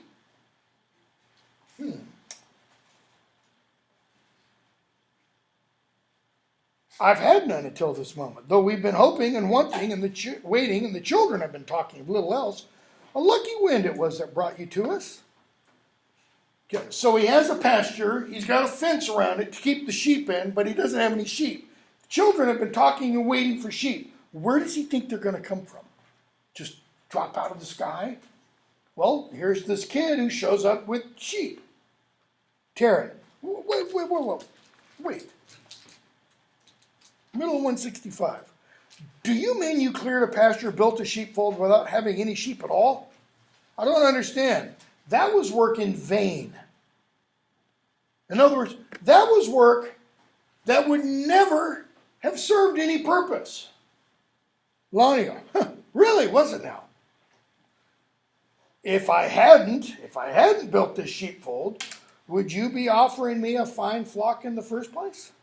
I've had none until this moment, though we've been hoping and wanting and waiting, and the children have been talking of little else. A lucky wind it was that brought you to us. Okay, so he has a pasture. He's got a fence around it to keep the sheep in, but he doesn't have any sheep. The children have been talking and waiting for sheep. Where does he think they're going to come from? Just drop out of the sky? Well, here's this kid who shows up with sheep. Taryn, wait. Middle of 165. Do you mean you cleared a pasture, built a sheepfold without having any sheep at all? I don't understand. That was work in vain. In other words, that was work that would never have served any purpose. Lanio, really, was it now? if I hadn't built this sheepfold, would you be offering me a fine flock in the first place?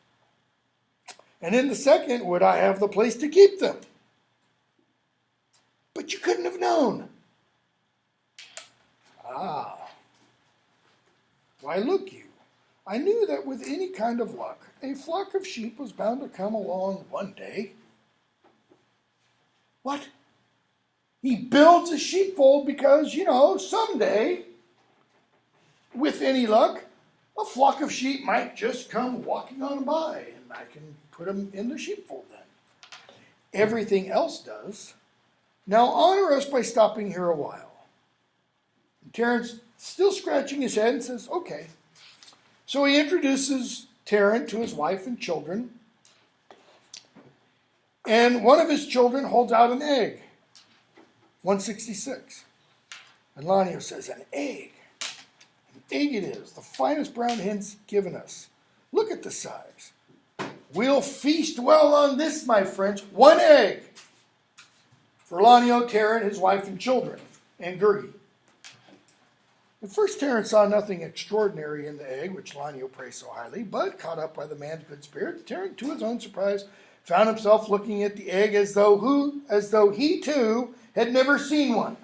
And in the second, would I have the place to keep them? But you couldn't have known. Ah. Why, look you, I knew that with any kind of luck, a flock of sheep was bound to come along one day. What? He builds a sheepfold because, someday, with any luck, a flock of sheep might just come walking on by, and I can put them in the sheepfold then. Everything else does. Now honor us by stopping here a while. And Terence, still scratching his head, and says, okay. So he introduces Terence to his wife and children. And one of his children holds out an egg. 166. And Lanio says, an egg. An egg it is. The finest brown hen's given us. Look at the size. We'll feast well on this, my friends. One egg. For Lanio, Terence, his wife and children. And Gergi. At first, Terence saw nothing extraordinary in the egg, which Lanio praised so highly, but caught up by the man's good spirits, Terence, to his own surprise, found himself looking at the egg as though he too had never seen one.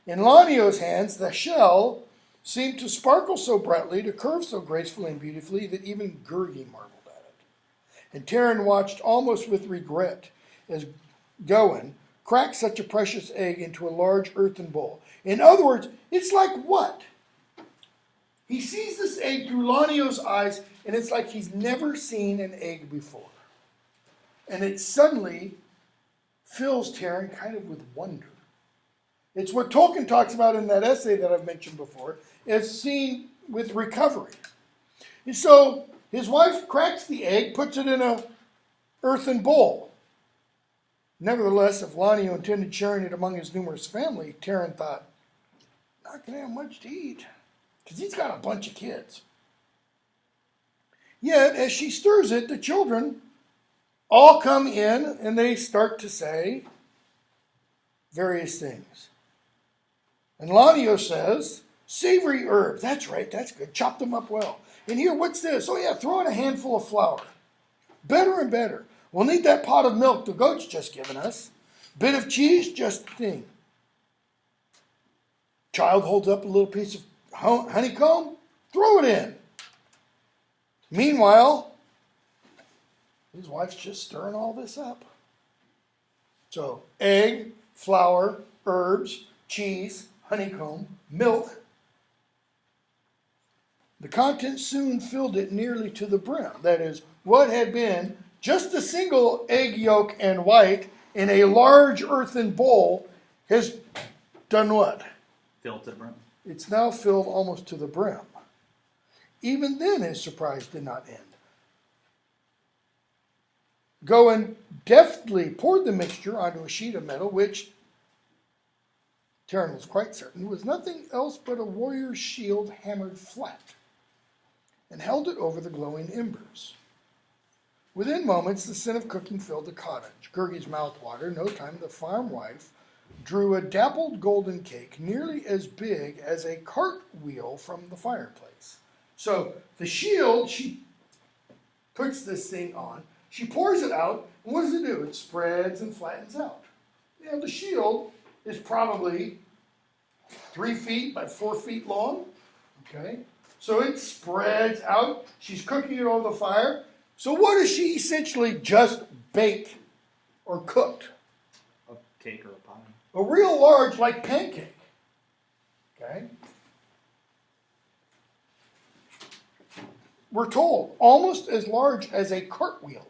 In Lanio's hands, the shell seemed to sparkle so brightly, to curve so gracefully and beautifully, that even Gergi marveled at it. And Terence watched almost with regret as Gowan cracked such a precious egg into a large earthen bowl. In other words, it's like what? He sees this egg through Lanio's eyes, and it's like he's never seen an egg before. And it suddenly fills Terence kind of with wonder. It's what Tolkien talks about in that essay that I've mentioned before, as seen with recovery. And so his wife cracks the egg, puts it in an earthen bowl. Nevertheless, if Lanio intended sharing it among his numerous family, Terence thought, not going to have much to eat, because he's got a bunch of kids. Yet, as she stirs it, the children all come in and they start to say various things. And Lanio says, savory herb. That's right, that's good. Chop them up well. And here, what's this? Oh yeah, throw in a handful of flour. Better and better. We'll need that pot of milk the goat's just given us. Bit of cheese, just the thing. Child holds up a little piece of honeycomb. Throw it in. Meanwhile, his wife's just stirring all this up. So, egg, flour, herbs, cheese, honeycomb, milk. The contents soon filled it nearly to the brim. That is, what had been just a single egg yolk and white in a large earthen bowl has done what?
Filled to the brim.
It's now filled almost to the brim. Even then, his surprise did not end. Gowan deftly poured the mixture onto a sheet of metal, which Terence was quite certain was nothing else but a warrior's shield hammered flat, and held it over the glowing embers. Within moments, the sin of cooking filled the cottage. Gergi's mouth watered. In no time, the farm wife drew a dappled golden cake nearly as big as a cartwheel from the fireplace. So the shield, she puts this thing on. She pours it out, and what does it do? It spreads and flattens out. The shield is probably 3 feet by 4 feet long. Okay, so it spreads out. She's cooking it over the fire. So what has she essentially just baked or cooked?
A cake or a pie.
A real large, like pancake. Okay? We're told almost as large as a cartwheel.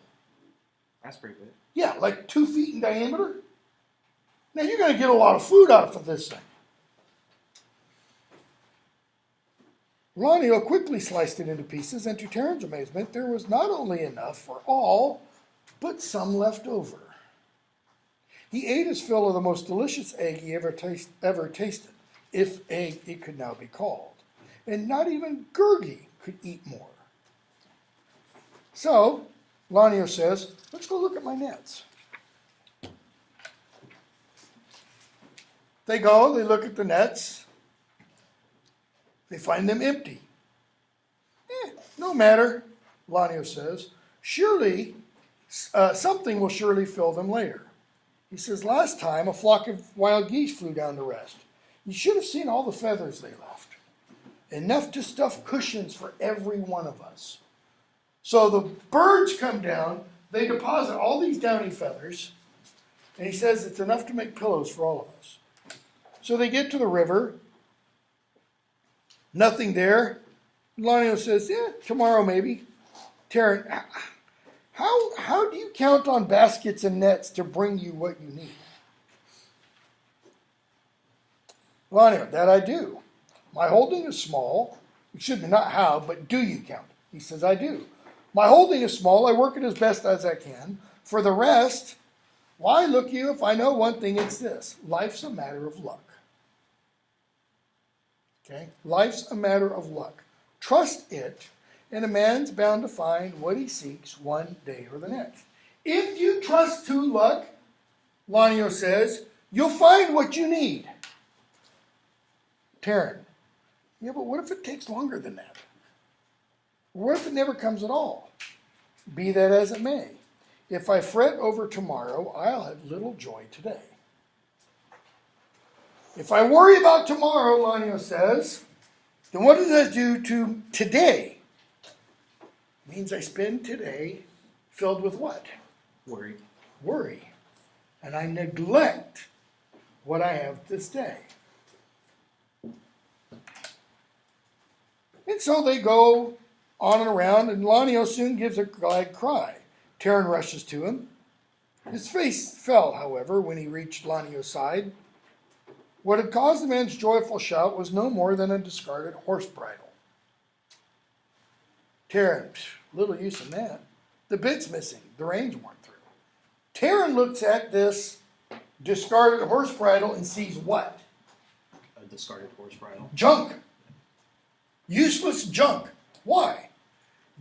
That's pretty big.
Yeah, like 2 feet in diameter. Now you're going to get a lot of food out of this thing. Lanio quickly sliced it into pieces, and to Terrence's amazement, there was not only enough for all, but some left over. He ate his fill of the most delicious egg he ever tasted, if egg it could now be called. And not even Gergi could eat more. So, Lanio says, let's go look at my nets. They go, they look at the nets. They find them empty. No matter, Lanio says. Surely, something will surely fill them later. He says, last time a flock of wild geese flew down to rest. You should have seen all the feathers they left. Enough to stuff cushions for every one of us. So the birds come down, they deposit all these downy feathers, and he says it's enough to make pillows for all of us. So they get to the river. Nothing there. Lanio says, tomorrow maybe. Taryn, how do you count on baskets and nets to bring you what you need? Lanio, that I do. My holding is small. Excuse me, not how, but do you count? He says, I do. My holding is small. I work it as best as I can. For the rest, why look you, if I know one thing, it's this. Life's a matter of luck. Okay? Life's a matter of luck. Trust it, and a man's bound to find what he seeks one day or the next. If you trust to luck, Lanio says, you'll find what you need. Taryn, yeah, but what if it takes longer than that? What if it never comes at all? Be that as it may. If I fret over tomorrow, I'll have little joy today. If I worry about tomorrow, Lanio says, then what does that do to today? It means I spend today filled with what?
Worry.
Worry. And I neglect what I have this day. And so they go on and around, and Lanio soon gives a glad cry. Taryn rushes to him. His face fell, however, when he reached Lanio's side. What had caused the man's joyful shout was no more than a discarded horse bridle. Taryn, little use in that. The bit's missing. The reins weren't through. Taryn looks at this discarded horse bridle and sees what?
A discarded horse bridle.
Junk. Useless junk. Why?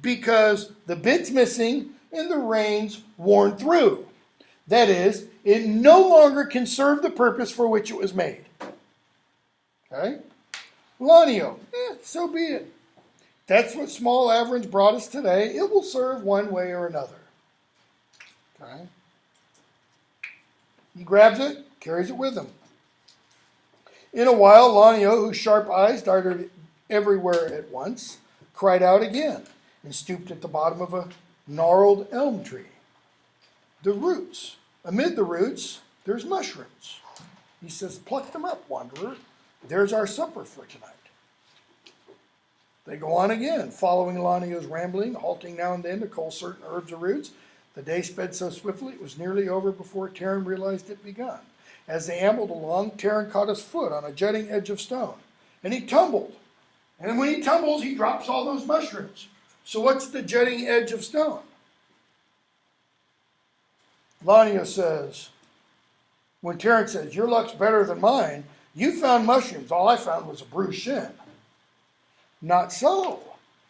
Because the bit's missing and the reins worn through. That is, it no longer can serve the purpose for which it was made. Okay? Lanio, so be it. That's what small average brought us today. It will serve one way or another. Okay? He grabs it, carries it with him. In a while, Lanio, whose sharp eyes darted everywhere at once, cried out again and stooped at the bottom of a gnarled elm tree. Amid the roots, there's mushrooms. He says, pluck them up, wanderer. There's our supper for tonight. They go on again, following Lanio's rambling, halting now and then to cull certain herbs or roots. The day sped so swiftly it was nearly over before Taryn realized it begun. As they ambled along, Taryn caught his foot on a jutting edge of stone, and he tumbled. And when he tumbles, he drops all those mushrooms. So what's the jutting edge of stone? Lanio says, when Taryn says, your luck's better than mine, you found mushrooms. All I found was a bruised shin. Not so.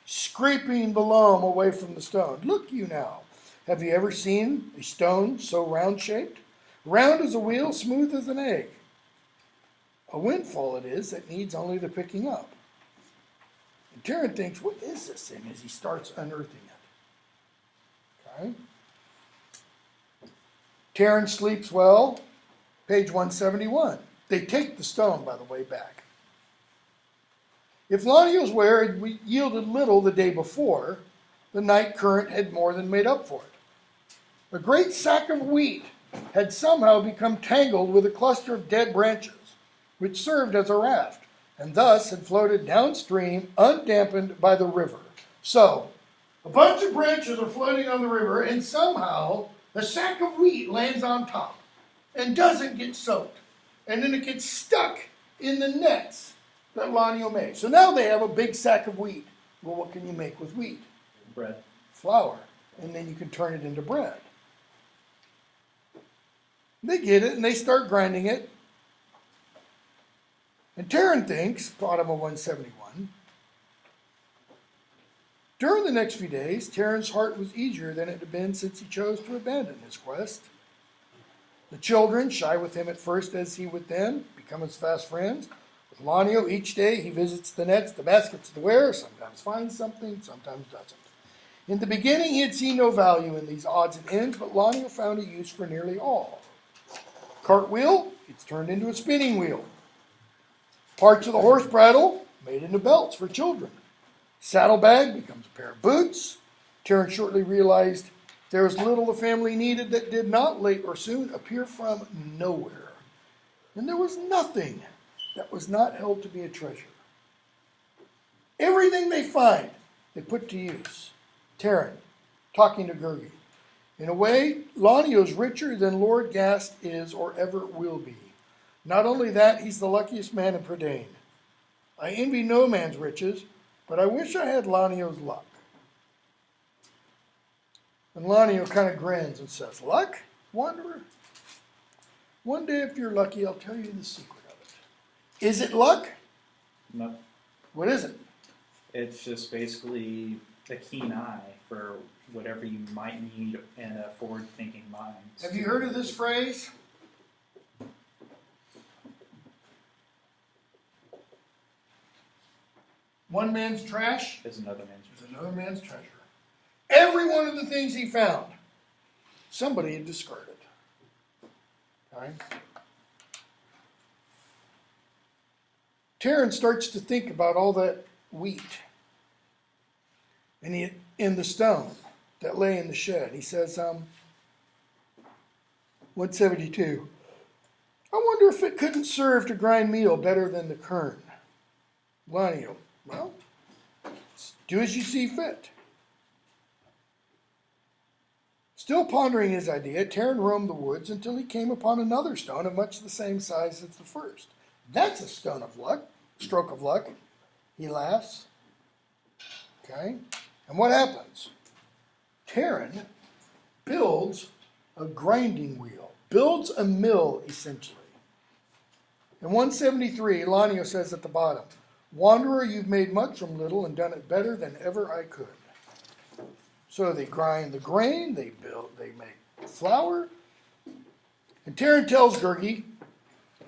Scraping the loam away from the stone. Look you now. Have you ever seen a stone so round-shaped? Round as a wheel, smooth as an egg. A windfall it is that needs only the picking up. And Taryn thinks, what is this thing, as he starts unearthing it? Okay. Taryn sleeps well. Page 171. They take the stone, by the way, back. If Lanio's wear had yielded little the day before, the night current had more than made up for it. A great sack of wheat had somehow become tangled with a cluster of dead branches, which served as a raft, and thus had floated downstream, undampened by the river. So, a bunch of branches are floating on the river, and somehow the sack of wheat lands on top and doesn't get soaked. And then it gets stuck in the nets that Lanio made. So now they have a big sack of wheat. Well, what can you make with wheat?
Bread.
Flour. And then you can turn it into bread. They get it and they start grinding it. And Taryn thinks, bottom of 171, during the next few days, Taryn's heart was easier than it had been since he chose to abandon his quest. The children, shy with him at first as he with them, become his fast friends. With Lanio, each day he visits the nets, the baskets, the ware, sometimes finds something, sometimes doesn't. In the beginning, he had seen no value in these odds and ends, but Lanio found a use for nearly all. Cartwheel gets turned into a spinning wheel. Parts of the horse bridle made into belts for children. Saddlebag becomes a pair of boots. Terence shortly realized there was little the family needed that did not, late or soon, appear from nowhere. And there was nothing that was not held to be a treasure. Everything they find, they put to use. Terence, talking to Gurgi. In a way, Lanio's richer than Lord Gast is or ever will be. Not only that, he's the luckiest man in Prydain. I envy no man's riches, but I wish I had Lanio's luck. And Lanio kind of grins and says, luck, wanderer? One day if you're lucky, I'll tell you the secret of it. Is it luck?
No.
What is it?
It's just basically a keen eye for whatever you might need and a forward-thinking mind.
Have you heard of this phrase? One man's trash
Is another man's
is another man's treasure. Every one of the things he found, somebody had discarded. Okay? Terence starts to think about all that wheat in the stone that lay in the shed. He says, 172, I wonder if it couldn't serve to grind meal better than the kern. Lanio, well, do as you see fit. Still pondering his idea, Terence roamed the woods until he came upon another stone of much the same size as the first. That's a stone of luck, stroke of luck. He laughs. Okay, and what happens? Terence builds a grinding wheel, builds a mill essentially. In 173, Lanio says at the bottom, Wanderer, you've made much from little and done it better than ever I could. So they grind the grain, they make flour. And Terence tells Gurgi,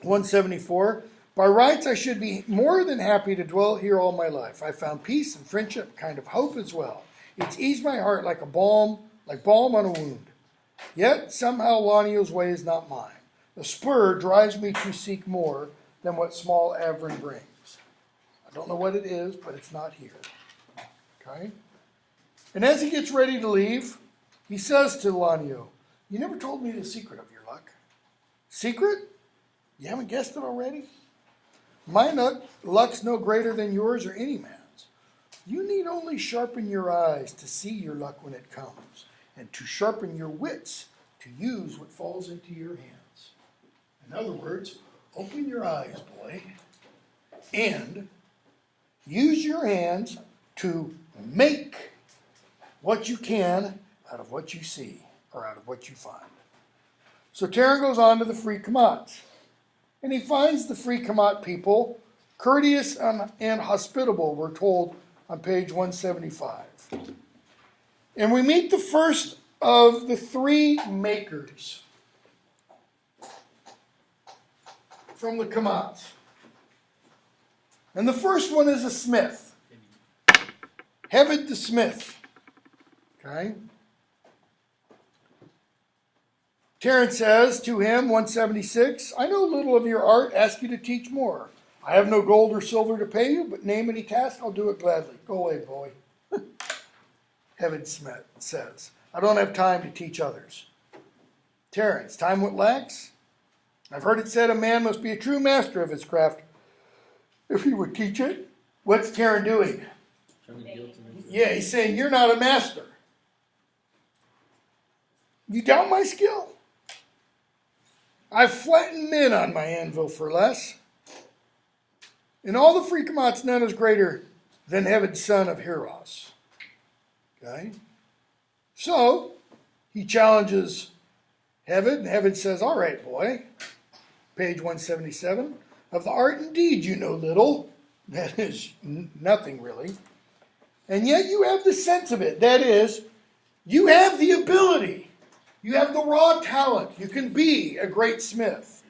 174, by rights I should be more than happy to dwell here all my life. I found peace and friendship, a kind of hope as well. It's eased my heart like balm on a wound. Yet somehow Lanio's way is not mine. The spur drives me to seek more than what small Avern brings. I don't know what it is, but it's not here. Okay? And as he gets ready to leave, he says to Lanio, you never told me the secret of your luck. Secret? You haven't guessed it already? My luck's no greater than yours or any man's. You need only sharpen your eyes to see your luck when it comes, and to sharpen your wits to use what falls into your hands. In other words, open your eyes, boy, and use your hands to make what you can out of what you see, or out of what you find. So Terence goes on to the Free Kamats, and he finds the Free Kamat people courteous and hospitable, we're told on page 175. And we meet the first of the three makers from the Kamats. And the first one is a smith, Hevid the smith. Okay? Terence says to him, 176, I know little of your art, ask you to teach more. I have no gold or silver to pay you, but name any task, I'll do it gladly. Go away, boy. Hevid Smith says, I don't have time to teach others. Terence, time what lacks? I've heard it said a man must be a true master of his craft if he would teach it. What's Terence doing? Yeah, he's saying, you're not a master. You doubt my skill? I've flattened men on my anvil for less. In all the Free Kamats, none is greater than Hevid's son of Heros. Okay? So, he challenges Hevid, and Hevid says, all right, boy. Page 177. Of the art indeed you know little. That is nothing really. And yet you have the sense of it. That is, you have the ability. You have the raw talent. You can be a great smith.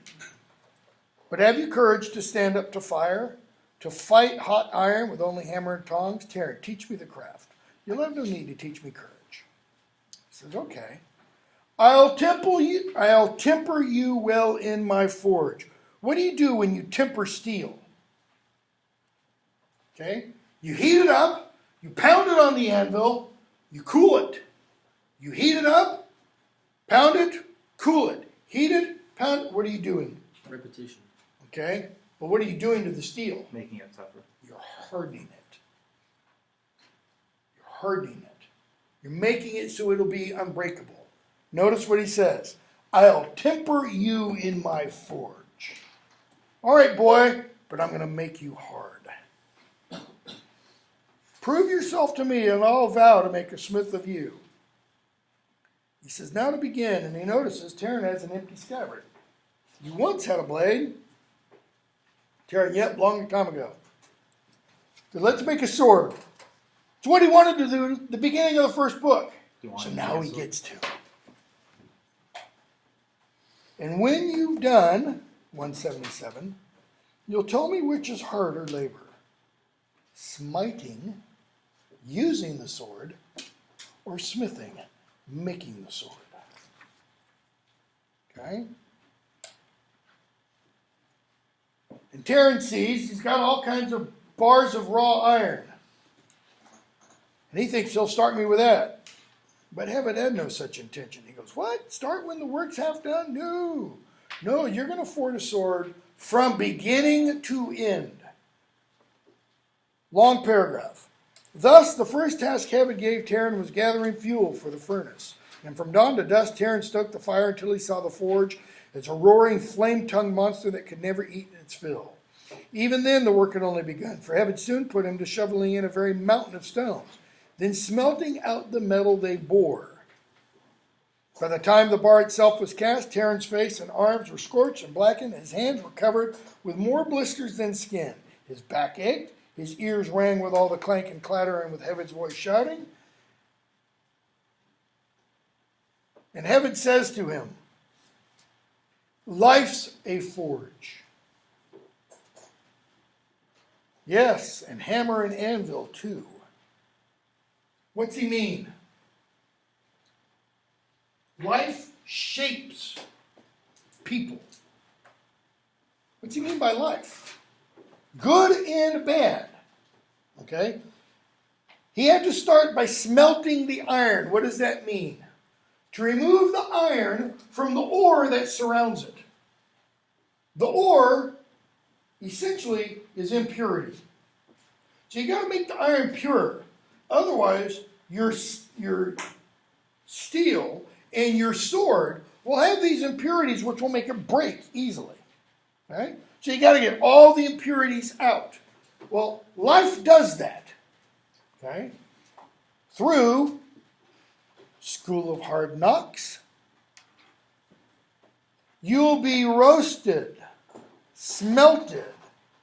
But have you courage to stand up to fire, to fight hot iron with only hammer and tongs? Taryn, teach me the craft. You'll have no need to teach me courage. He says, okay. I'll temper you well in my forge. What do you do when you temper steel? Okay? You heat it up, you pound it on the anvil, you cool it. You heat it up, pound it, cool it. Heat it, pound it. What are you doing?
Repetition.
Okay? But what are you doing to the steel?
Making it tougher.
You're hardening it. You're hardening it. You're making it so it'll be unbreakable. Notice what he says. I'll temper you in my forge. All right, boy, but I'm going to make you hard. Prove yourself to me, and I'll vow to make a smith of you. He says, now to begin, and he notices Taryn has an empty scabbard. You once had a blade. Taryn, yep, long time ago. So let's make a sword. It's what he wanted to do at the beginning of the first book. So now he gets to. And when you've done, 177, you'll tell me which is harder labor. Smiting, using the sword, or smithing, making the sword. Okay? And Taryn sees he's got all kinds of bars of raw iron. And he thinks he'll start me with that. But Heaven had no such intention. He goes, what? Start when the work's half done? No. No, you're going to forge a sword from beginning to end. Long paragraph. Thus, the first task Heaven gave Taryn was gathering fuel for the furnace. And from dawn to dusk, Taryn stoked the fire until he saw the forge as a roaring, flame-tongued monster that could never eat its fill. Even then, the work had only begun, for Heaven soon put him to shoveling in a very mountain of stones, then smelting out the metal they bore. By the time the bar itself was cast, Taryn's face and arms were scorched and blackened. His hands were covered with more blisters than skin. His back ached. His ears rang with all the clank and clatter and with Heaven's voice shouting. And Heaven says to him, life's a forge. Yes, and hammer and anvil too. What's he mean? Life shapes people. What's he mean by life? Good and bad. Okay? He had to start by smelting the iron. What does that mean? To remove the iron from the ore that surrounds it. The ore, essentially, is impurity. So you got to make the iron pure. Otherwise, your steel and your sword will have these impurities which will make it break easily. Right? So you got to get all the impurities out. Well, life does that. Okay? Through School of Hard Knocks, you'll be roasted, smelted,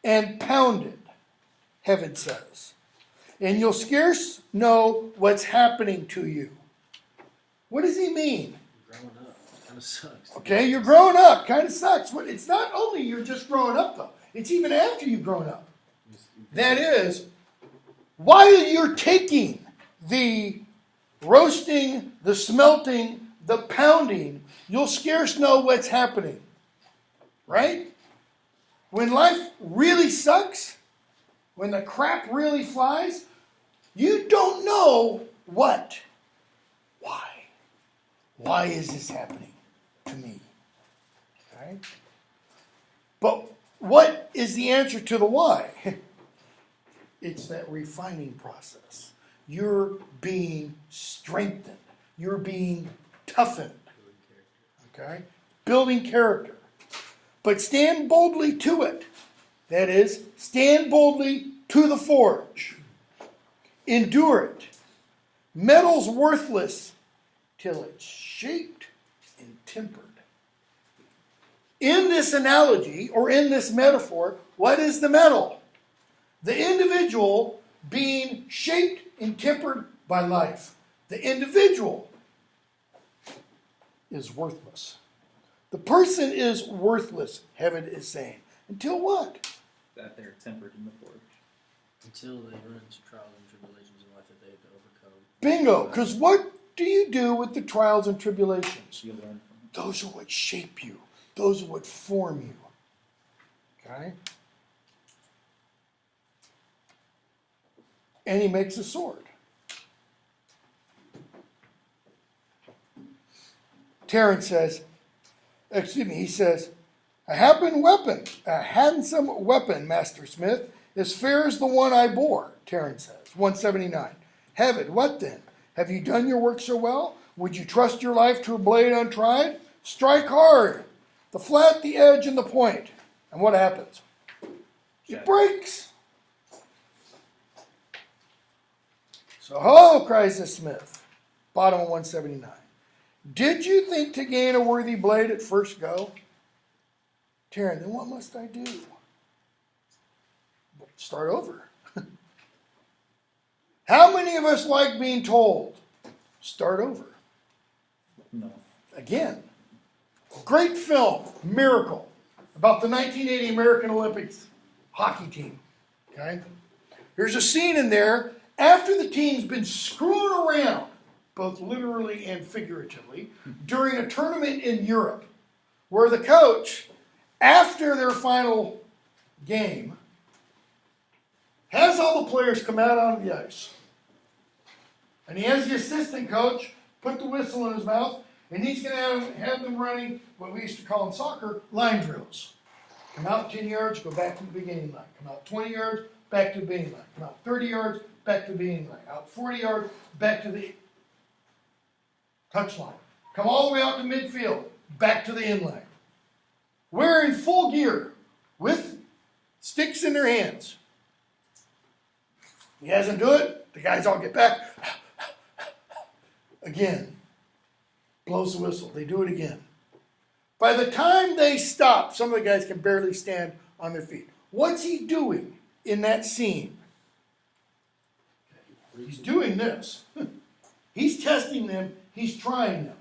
and pounded, Heaven says. And you'll scarce know what's happening to you. What does he mean?
Growing up kind of sucks.
Okay, you're growing up. Kind of sucks. It's not only you're just growing up, though. It's even after you've grown up. That is, while you're taking the roasting, the smelting, the pounding, you'll scarce know what's happening. Right? When life really sucks, when the crap really flies, you don't know what. Why? Why is this happening to me? Okay? But what is the answer to the why? It's that refining process. You're being strengthened. You're being toughened. Okay? Building character. But stand boldly to it. That is, stand boldly to the forge. Endure it. Metal's worthless till it's shaped and tempered. In this analogy, or in this metaphor, what is the metal? The individual being shaped and tempered by life. The individual is worthless. The person is worthless, Heaven is saying. Until what?
That they're tempered in the forge.
Until they run into trials and tribulations in life that they have to overcome.
Bingo. Because what do you do with the trials and tribulations?
You learn from it.
Those are what shape you. Those are what form you. Okay? And he makes a sword. Terrence says, he says, a handsome weapon, Master Smith, as fair as the one I bore, Terrence says. 179. Heaven, what then? Have you done your work so well? Would you trust your life to a blade untried? Strike hard, the flat, the edge, and the point. And what happens? It breaks. So, ho, cries the smith. Bottom of 179. Did you think to gain a worthy blade at first go? Taryn, then what must I do? Start over. How many of us like being told? Start over.
No.
Again. Great film, Miracle, about the 1980 American Olympics hockey team. Okay? There's a scene in there after the team's been screwing around, both literally and figuratively, during a tournament in Europe, where the coach, after their final game, has all the players come out onto the ice. And he has the assistant coach put the whistle in his mouth, and he's going to have them running what we used to call in soccer line drills. Come out 10 yards, go back to the beginning line. Come out 20 yards, back to the beginning line. Come out 30 yards, back to the beginning line. Out 40 yards, back to the touch line. Come all the way out to midfield, back to the end line. Wearing full gear with sticks in their hands. He has them do it. The guys all get back. Again. Blows the whistle. They do it again. By the time they stop, some of the guys can barely stand on their feet. What's he doing in that scene? He's doing this. He's testing them. He's trying them.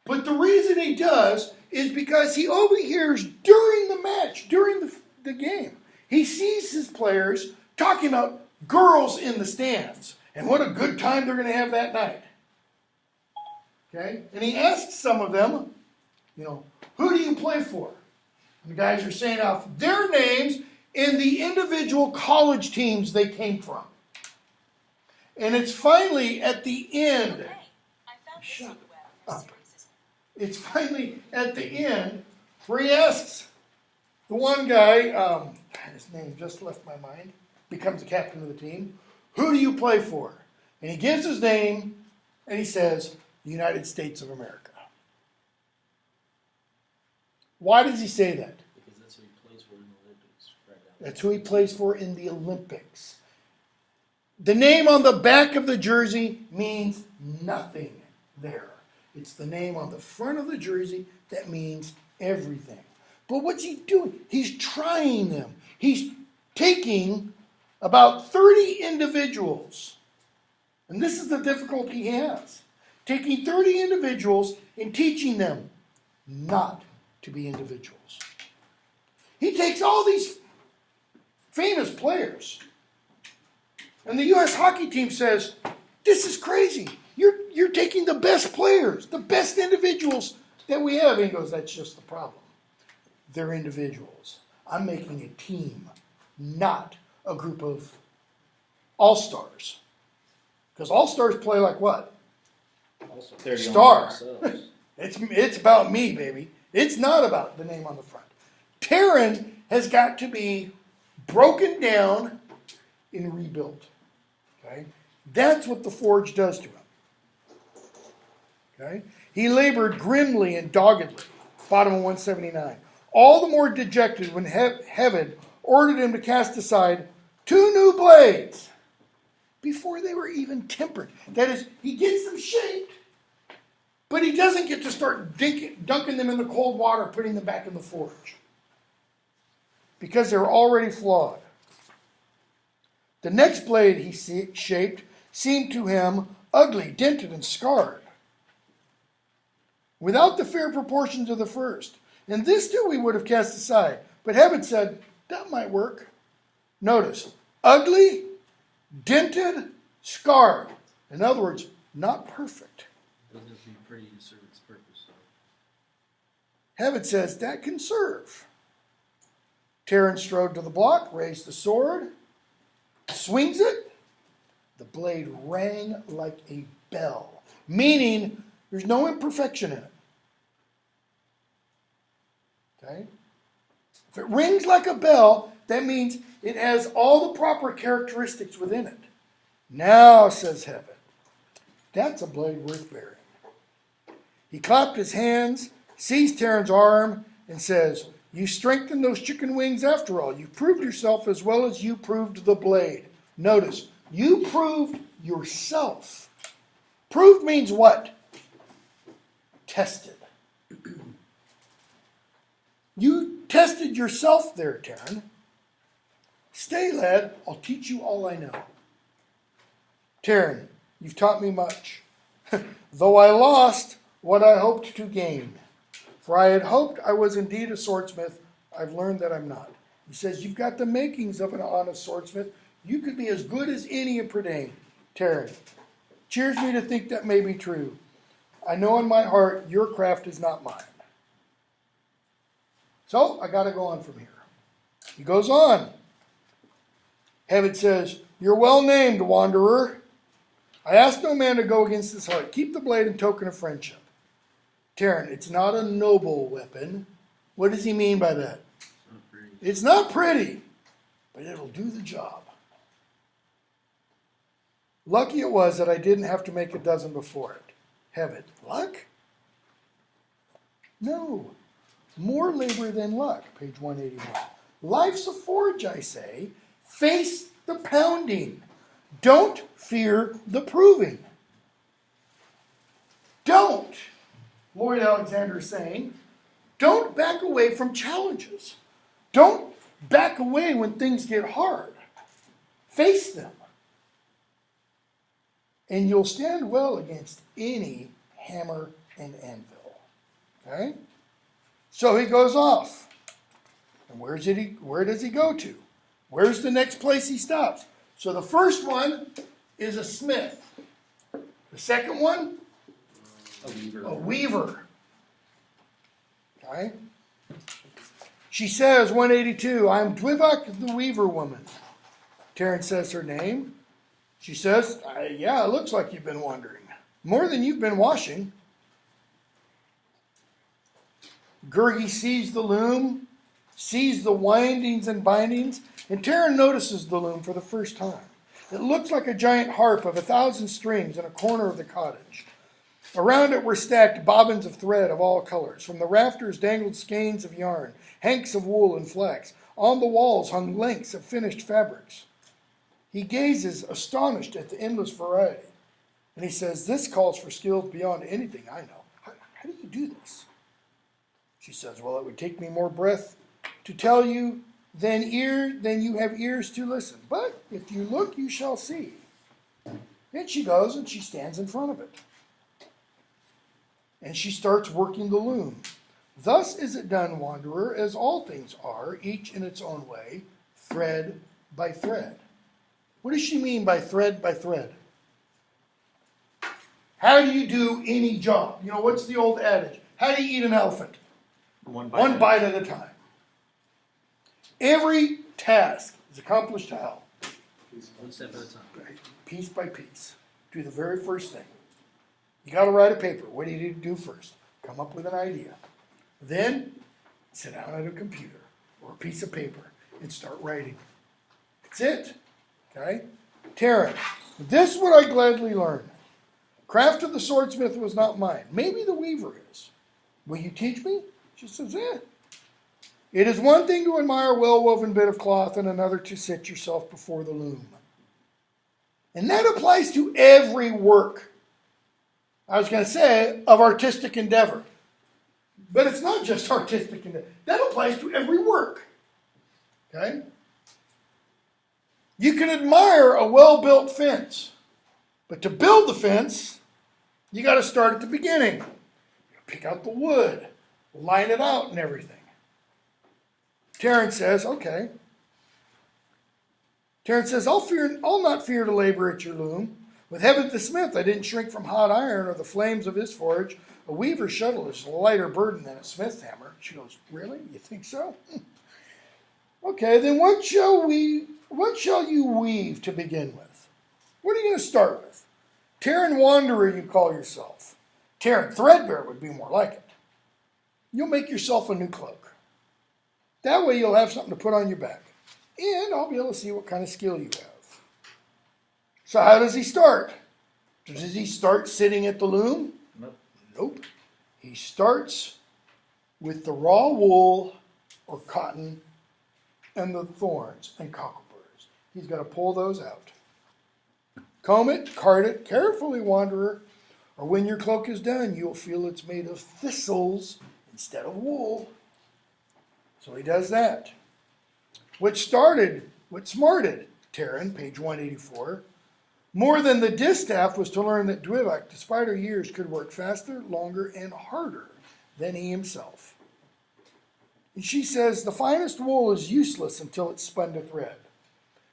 But the reason he does is because he overhears during the match, during the game, he sees his players talking about girls in the stands and what a good time they're going to have that night. Okay? And he asks some of them, who do you play for? And the guys are saying off their names and the individual college teams they came from. And it's finally at the end. Shut up. It's finally at the end where he asks the one guy, his name just left my mind, becomes the captain of the team, who do you play for? And he gives his name and he says, the United States of America. Why does he say that?
Because that's who he plays for in the Olympics right now.
That's who he plays for in the Olympics. The name on the back of the jersey means nothing there. It's the name on the front of the jersey that means everything. But what's he doing? He's trying them. He's taking about 30 individuals. And this is the difficulty he has. Taking 30 individuals and teaching them not to be individuals. He takes all these famous players. And the U.S. hockey team says, this is crazy. You're taking the best players, the best individuals that we have. And he goes, that's just the problem. They're individuals. I'm making a team, not a group of all-stars. Because all-stars play like what?
Also,
Star. It's about me, baby. It's not about the name on the front. Taryn has got to be broken down and rebuilt. Okay? That's what the forge does to him. Okay? He labored grimly and doggedly. Bottom of 179. All the more dejected when heaven ordered him to cast aside 2 new blades before they were even tempered. That is, he gets them shaped, but he doesn't get to start dunking them in the cold water, putting them back in the forge. Because they're already flawed. The next blade he shaped seemed to him ugly, dented, and scarred. Without the fair proportions of the first. And this too we would have cast aside. But heaven said, that might work. Notice, ugly, dented, scarred. In other words, not perfect.
Doesn't have to be pretty to serve its purpose, though.
Heaven says, that can serve. Terran strode to the block, raised the sword, swings it. The blade rang like a bell, meaning there's no imperfection in it. Okay? If it rings like a bell, that means it has all the proper characteristics within it. Now, says heaven, that's a blade worth bearing. He clapped his hands, seized Terran's arm, and says, you strengthened those chicken wings after all. You proved yourself as well as you proved the blade. Notice, you proved yourself. Proved means what? Tested. You tested yourself there, Terran. Stay, lad. I'll teach you all I know. Terran, you've taught me much. Though I lost what I hoped to gain. For I had hoped I was indeed a swordsmith. I've learned that I'm not. He says, you've got the makings of an honest swordsmith. You could be as good as any in Prydain. Terran, cheers me to think that may be true. I know in my heart your craft is not mine. So, I got to go on from here. He goes on. Heaven says, you're well named, wanderer. I ask no man to go against his heart. Keep the blade in token of friendship. Terran, it's not a noble weapon. What does he mean by that? It's not pretty, but it'll do the job. Lucky it was that I didn't have to make a dozen before it. Heaven, luck? No. More labor than luck, page 181. Life's a forge, I say. Face the pounding. Don't fear the proving. Don't, Lloyd Alexander is saying, don't back away from challenges. Don't back away when things get hard. Face them. And you'll stand well against any hammer and anvil. Okay? So he goes off. And where does he go to? Where's the next place he stops? So the first one is a smith. The second one?
A weaver.
A weaver. Okay? She says, 182, I'm Dwivak the weaver woman. Terran says her name. She says, yeah, it looks like you've been wandering. More than you've been washing. Gurgi sees the loom, sees the windings and bindings, and Terran notices the loom for the first time. It looks like a giant harp of 1,000 strings in a corner of the cottage. Around it were stacked bobbins of thread of all colors. From the rafters dangled skeins of yarn, hanks of wool and flax. On the walls hung lengths of finished fabrics. He gazes astonished at the endless variety. And he says, this calls for skills beyond anything I know. How do you do this? She says, well, it would take me more breath to tell you than you have ears to listen. But if you look, you shall see. And she goes and she stands in front of it. And she starts working the loom. Thus is it done, wanderer, as all things are, each in its own way, thread by thread. What does she mean by thread by thread? How do you do any job? You know, what's the old adage? How do you eat an elephant? One bite at a time. Every task is accomplished how?
One step at a time.
Right. Piece by piece. Do the very first thing. You got to write a paper. What do you do first? Come up with an idea. Then sit down at a computer or a piece of paper and start writing. That's it. Okay? Terran, this would I gladly learn. Craft of the swordsmith was not mine. Maybe the weaver is. Will you teach me? She says, It is one thing to admire a well-woven bit of cloth and another to sit yourself before the loom. And that applies to every work. I was going to say, of artistic endeavor. But it's not just artistic endeavor. That applies to every work. Okay? You can admire a well-built fence. But to build the fence, you got to start at the beginning. You pick out the wood, line it out and everything. Terrence says, okay. Terrence says, I'll not fear to labor at your loom. With Heaven the smith, I didn't shrink from hot iron or the flames of his forge. A weaver's shuttle is a lighter burden than a smith's hammer. She goes, really? You think so? Okay, then what shall you weave to begin with? What are you going to start with? Terran Wanderer, you call yourself. Terran Threadbare would be more like it. You'll make yourself a new cloak. That way you'll have something to put on your back. And I'll be able to see what kind of skill you have. So how does he start? Does he start sitting at the loom? Nope. He starts with the raw wool or cotton and the thorns and cockleburrs. He's got to pull those out. Comb it, card it carefully, wanderer, or when your cloak is done, you'll feel it's made of thistles instead of wool. So he does that. What smarted Terran, page 184, more than the distaff was to learn that Dwivak, despite her years, could work faster, longer, and harder than he himself. And she says, the finest wool is useless until it's spun to thread.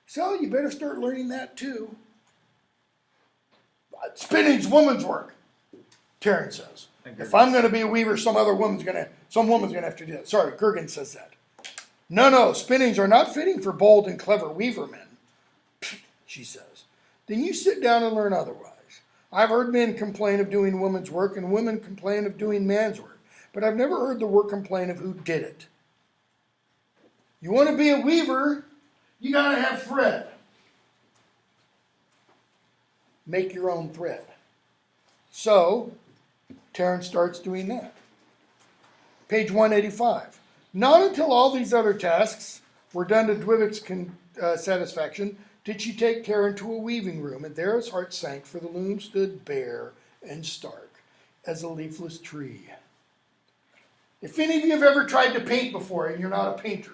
So you better start learning that too. Spinning's woman's work, Terran says. If I'm going to be a weaver, some woman's going to have to do it. Sorry, Kurgan says that. No, spinnings are not fitting for bold and clever weaver men, she says. Then you sit down and learn otherwise. I've heard men complain of doing women's work and women complain of doing man's work, but I've never heard the work complain of who did it. You want to be a weaver, you got to have thread. Make your own thread. So, Terrence starts doing that. Page 185. Not until all these other tasks were done to Dwivik's satisfaction did she take Terran to a weaving room, and there his heart sank, for the loom stood bare and stark as a leafless tree. If any of you have ever tried to paint before and you're not a painter,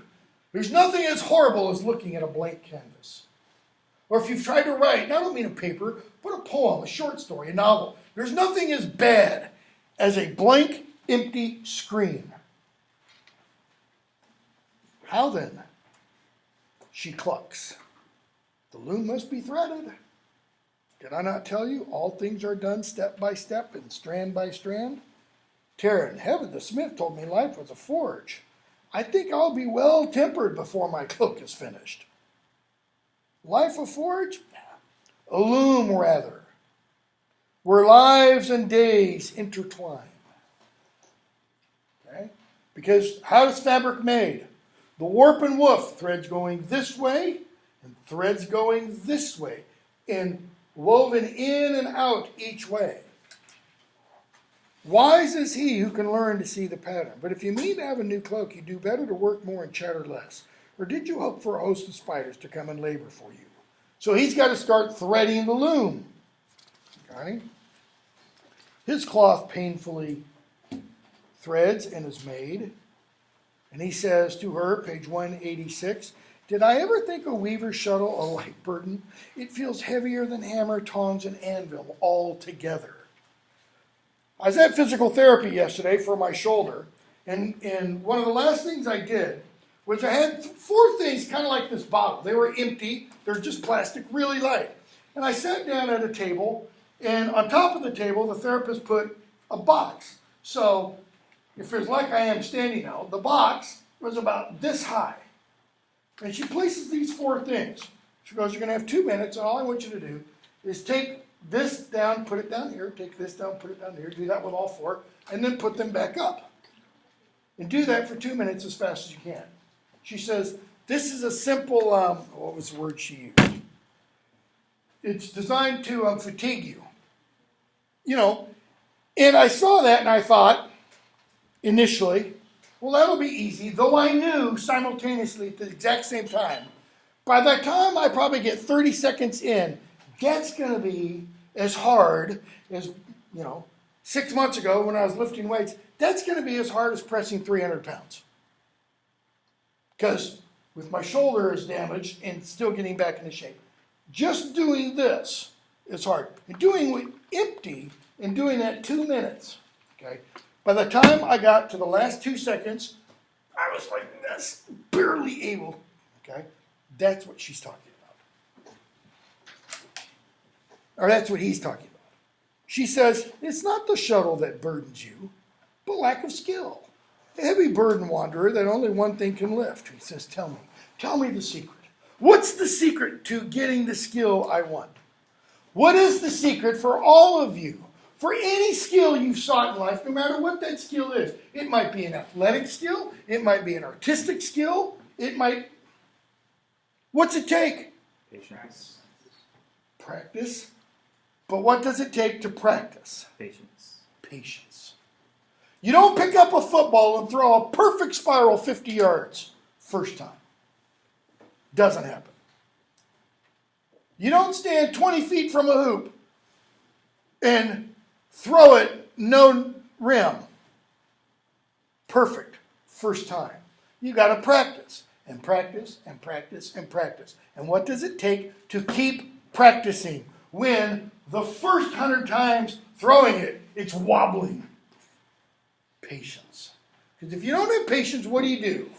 there's nothing as horrible as looking at a blank canvas. Or if you've tried to write, and I don't mean a paper, but a poem, a short story, a novel, there's nothing as bad as a blank, empty screen. How then? She clucks. The loom must be threaded. Did I not tell you all things are done step by step and strand by strand? Terran, Heaven the smith told me life was a forge. I think I'll be well tempered before my cloak is finished. Life a forge? A loom, rather, where lives and days intertwine. Okay? Because how is fabric made? The warp and woof, threads going this way and threads going this way, and woven in and out each way. Wise is he who can learn to see the pattern. But if you mean to have a new cloak, you do better to work more and chatter less. Or did you hope for a host of spiders to come and labor for you? So he's got to start threading the loom. Okay? His cloth painfully threads and is made. And he says to her, page 186, did I ever think a weaver's shuttle a light burden? It feels heavier than hammer, tongs, and anvil all together. I was at physical therapy yesterday for my shoulder, and one of the last things I did was I had 4 things kind of like this bottle. They were empty. They're just plastic, really light. And I sat down at a table, and on top of the table, the therapist put a box. So if it's like I am standing now, the box was about this high. And she places these 4 things. She goes, you're going to have 2 minutes, and all I want you to do is take this down, put it down here, take this down, put it down here, do that with all 4, and then put them back up. And do that for 2 minutes as fast as you can. She says, this is a simple, what was the word she used? It's designed to fatigue you. You know, and I saw that and I thought, initially, well, that'll be easy, though I knew simultaneously at the exact same time, by the time I probably get 30 seconds in, that's going to be as hard as, 6 months ago when I was lifting weights, that's going to be as hard as pressing 300 pounds. Because with my shoulder is damaged and still getting back into shape, just doing this is hard. And doing it empty and doing that 2 minutes, okay? By the time I got to the last 2 seconds, I was like, that's barely able. Okay? That's what she's talking about. Or that's what he's talking about. She says, it's not the shuttle that burdens you, but lack of skill. A heavy burden wanderer that only one thing can lift. He says, tell me the secret. What's the secret to getting the skill I want? What is the secret for all of you? For any skill you've sought in life, no matter what that skill is. It might be an athletic skill. It might be an artistic skill. What's it take?
Patience.
Practice. But what does it take to practice?
Patience.
Patience. You don't pick up a football and throw a perfect spiral 50 yards first time. Doesn't happen. You don't stand 20 feet from a hoop and throw it no rim. Perfect first time. You got to practice and practice and practice and practice. And what does it take to keep practicing when the first 100 times throwing it, it's wobbling? Patience. Because if you don't have patience, what do?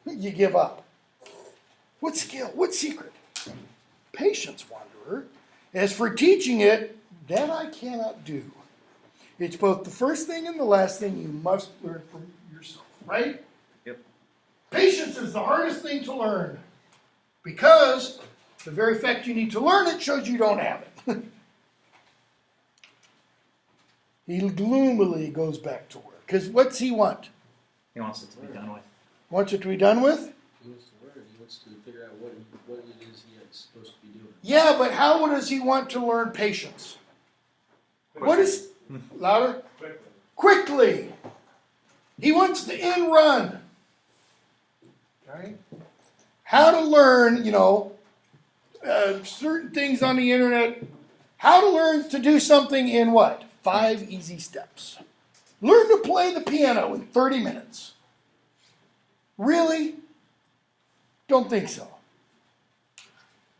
You give up. What skill? What secret? Patience, wanderer. As for teaching it, that I cannot do. It's both the first thing and the last thing you must learn from yourself, right?
Yep.
Patience is the hardest thing to learn because the very fact you need to learn it shows you don't have it. He gloomily goes back to work. Because what's he want?
He wants it to be done with.
Wants it to be done with?
He wants to learn. He wants to figure out what it is he is supposed to be doing.
Yeah, but how does he want to learn patience? What is louder? Quickly. He wants the end run. Okay? How to learn, certain things on the internet. How to learn to do something in what? 5 easy steps. Learn to play the piano in 30 minutes. Really? Don't think so.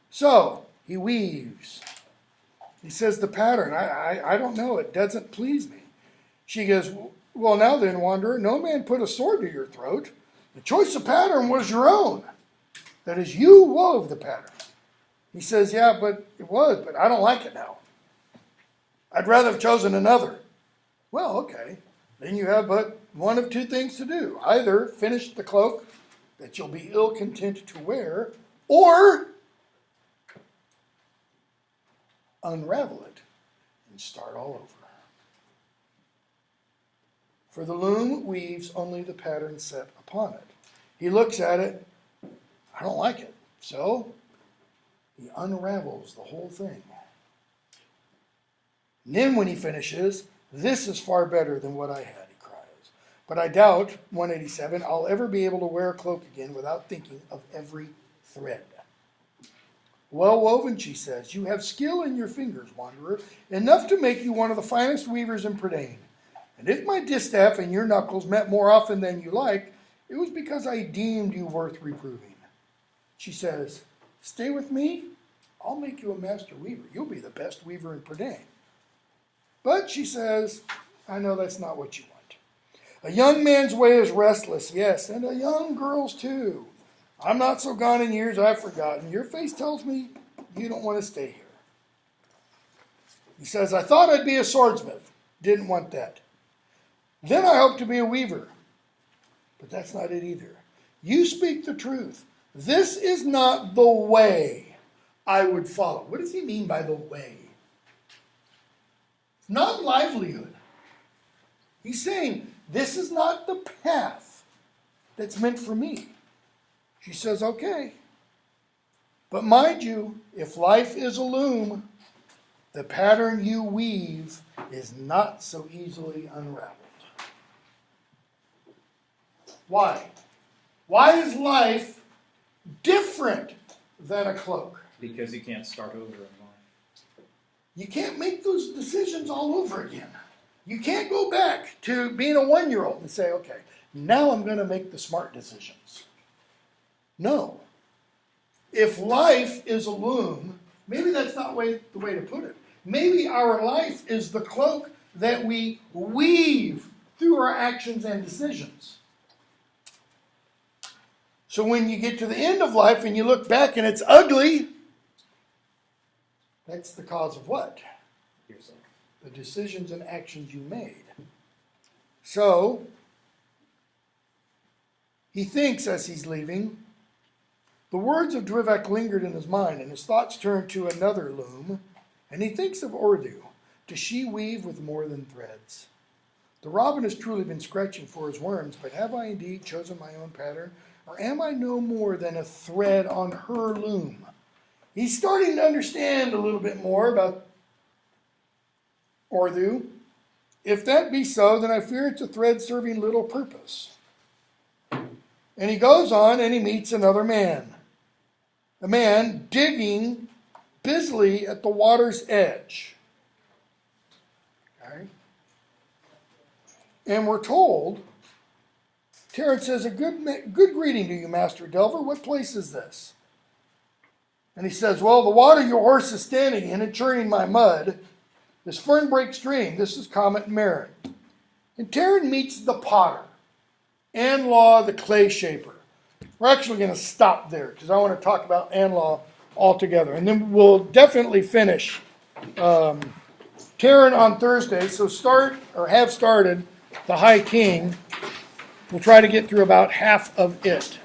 So, he weaves. He says the pattern, I don't know, it doesn't please me. She goes, well, now then, wanderer, no man put a sword to your throat. The choice of pattern was your own. That is, you wove the pattern. He says, yeah, but it was, but I don't like it now. I'd rather have chosen another. Well, okay. Then you have but one of 2 things to do. Either finish the cloak that you'll be ill content to wear, or unravel it and start all over. For the loom weaves only the pattern set upon it. He looks at it. I don't like it. So he unravels the whole thing. And then when he finishes, this is far better than what I had, he cries. But I doubt, 187, I'll ever be able to wear a cloak again without thinking of every thread. Well woven, she says, you have skill in your fingers, wanderer, enough to make you one of the finest weavers in Prydain. And if my distaff and your knuckles met more often than you like, it was because I deemed you worth reproving. She says, stay with me, I'll make you a master weaver. You'll be the best weaver in Prydain. But, she says, I know that's not what you want. A young man's way is restless, yes, and a young girl's too. I'm not so gone in years I've forgotten. Your face tells me you don't want to stay here. He says, I thought I'd be a swordsmith. Didn't want that. Then I hoped to be a weaver. But that's not it either. You speak the truth. This is not the way I would follow. What does he mean by the way? Not livelihood. He's saying, this is not the path that's meant for me. She says, okay. But mind you, if life is a loom, the pattern you weave is not so easily unraveled. Why? Why is life different than a cloak?
Because you can't start over anymore.
You can't make those decisions all over again. You can't go back to being a 1-year-old and say, okay, now I'm going to make the smart decisions. No. If life is a loom, maybe that's not the way to put it. Maybe our life is the cloak that we weave through our actions and decisions. So when you get to the end of life and you look back and it's ugly, that's the cause of what?
Yourself.
The decisions and actions you made. So, he thinks as he's leaving, the words of Dwivek lingered in his mind, and his thoughts turned to another loom, and he thinks of Urdu. Does she weave with more than threads? The robin has truly been scratching for his worms, but have I indeed chosen my own pattern, or am I no more than a thread on her loom? He's starting to understand a little bit more about Urdu. If that be so, then I fear it's a thread serving little purpose. And he goes on and he meets another man. A man digging busily at the water's edge. Okay? And we're told, Terence says, good greeting to you, Master Delver. What place is this? And he says, well, the water your horse is standing in and churning my mud is Fernbreak Stream. This is Comet Marin. And Terran meets the potter, Anlaw the clay shaper. We're actually going to stop there because I want to talk about Anlaw altogether. And then we'll definitely finish Terran on Thursday. So have started the High King. We'll try to get through about half of it.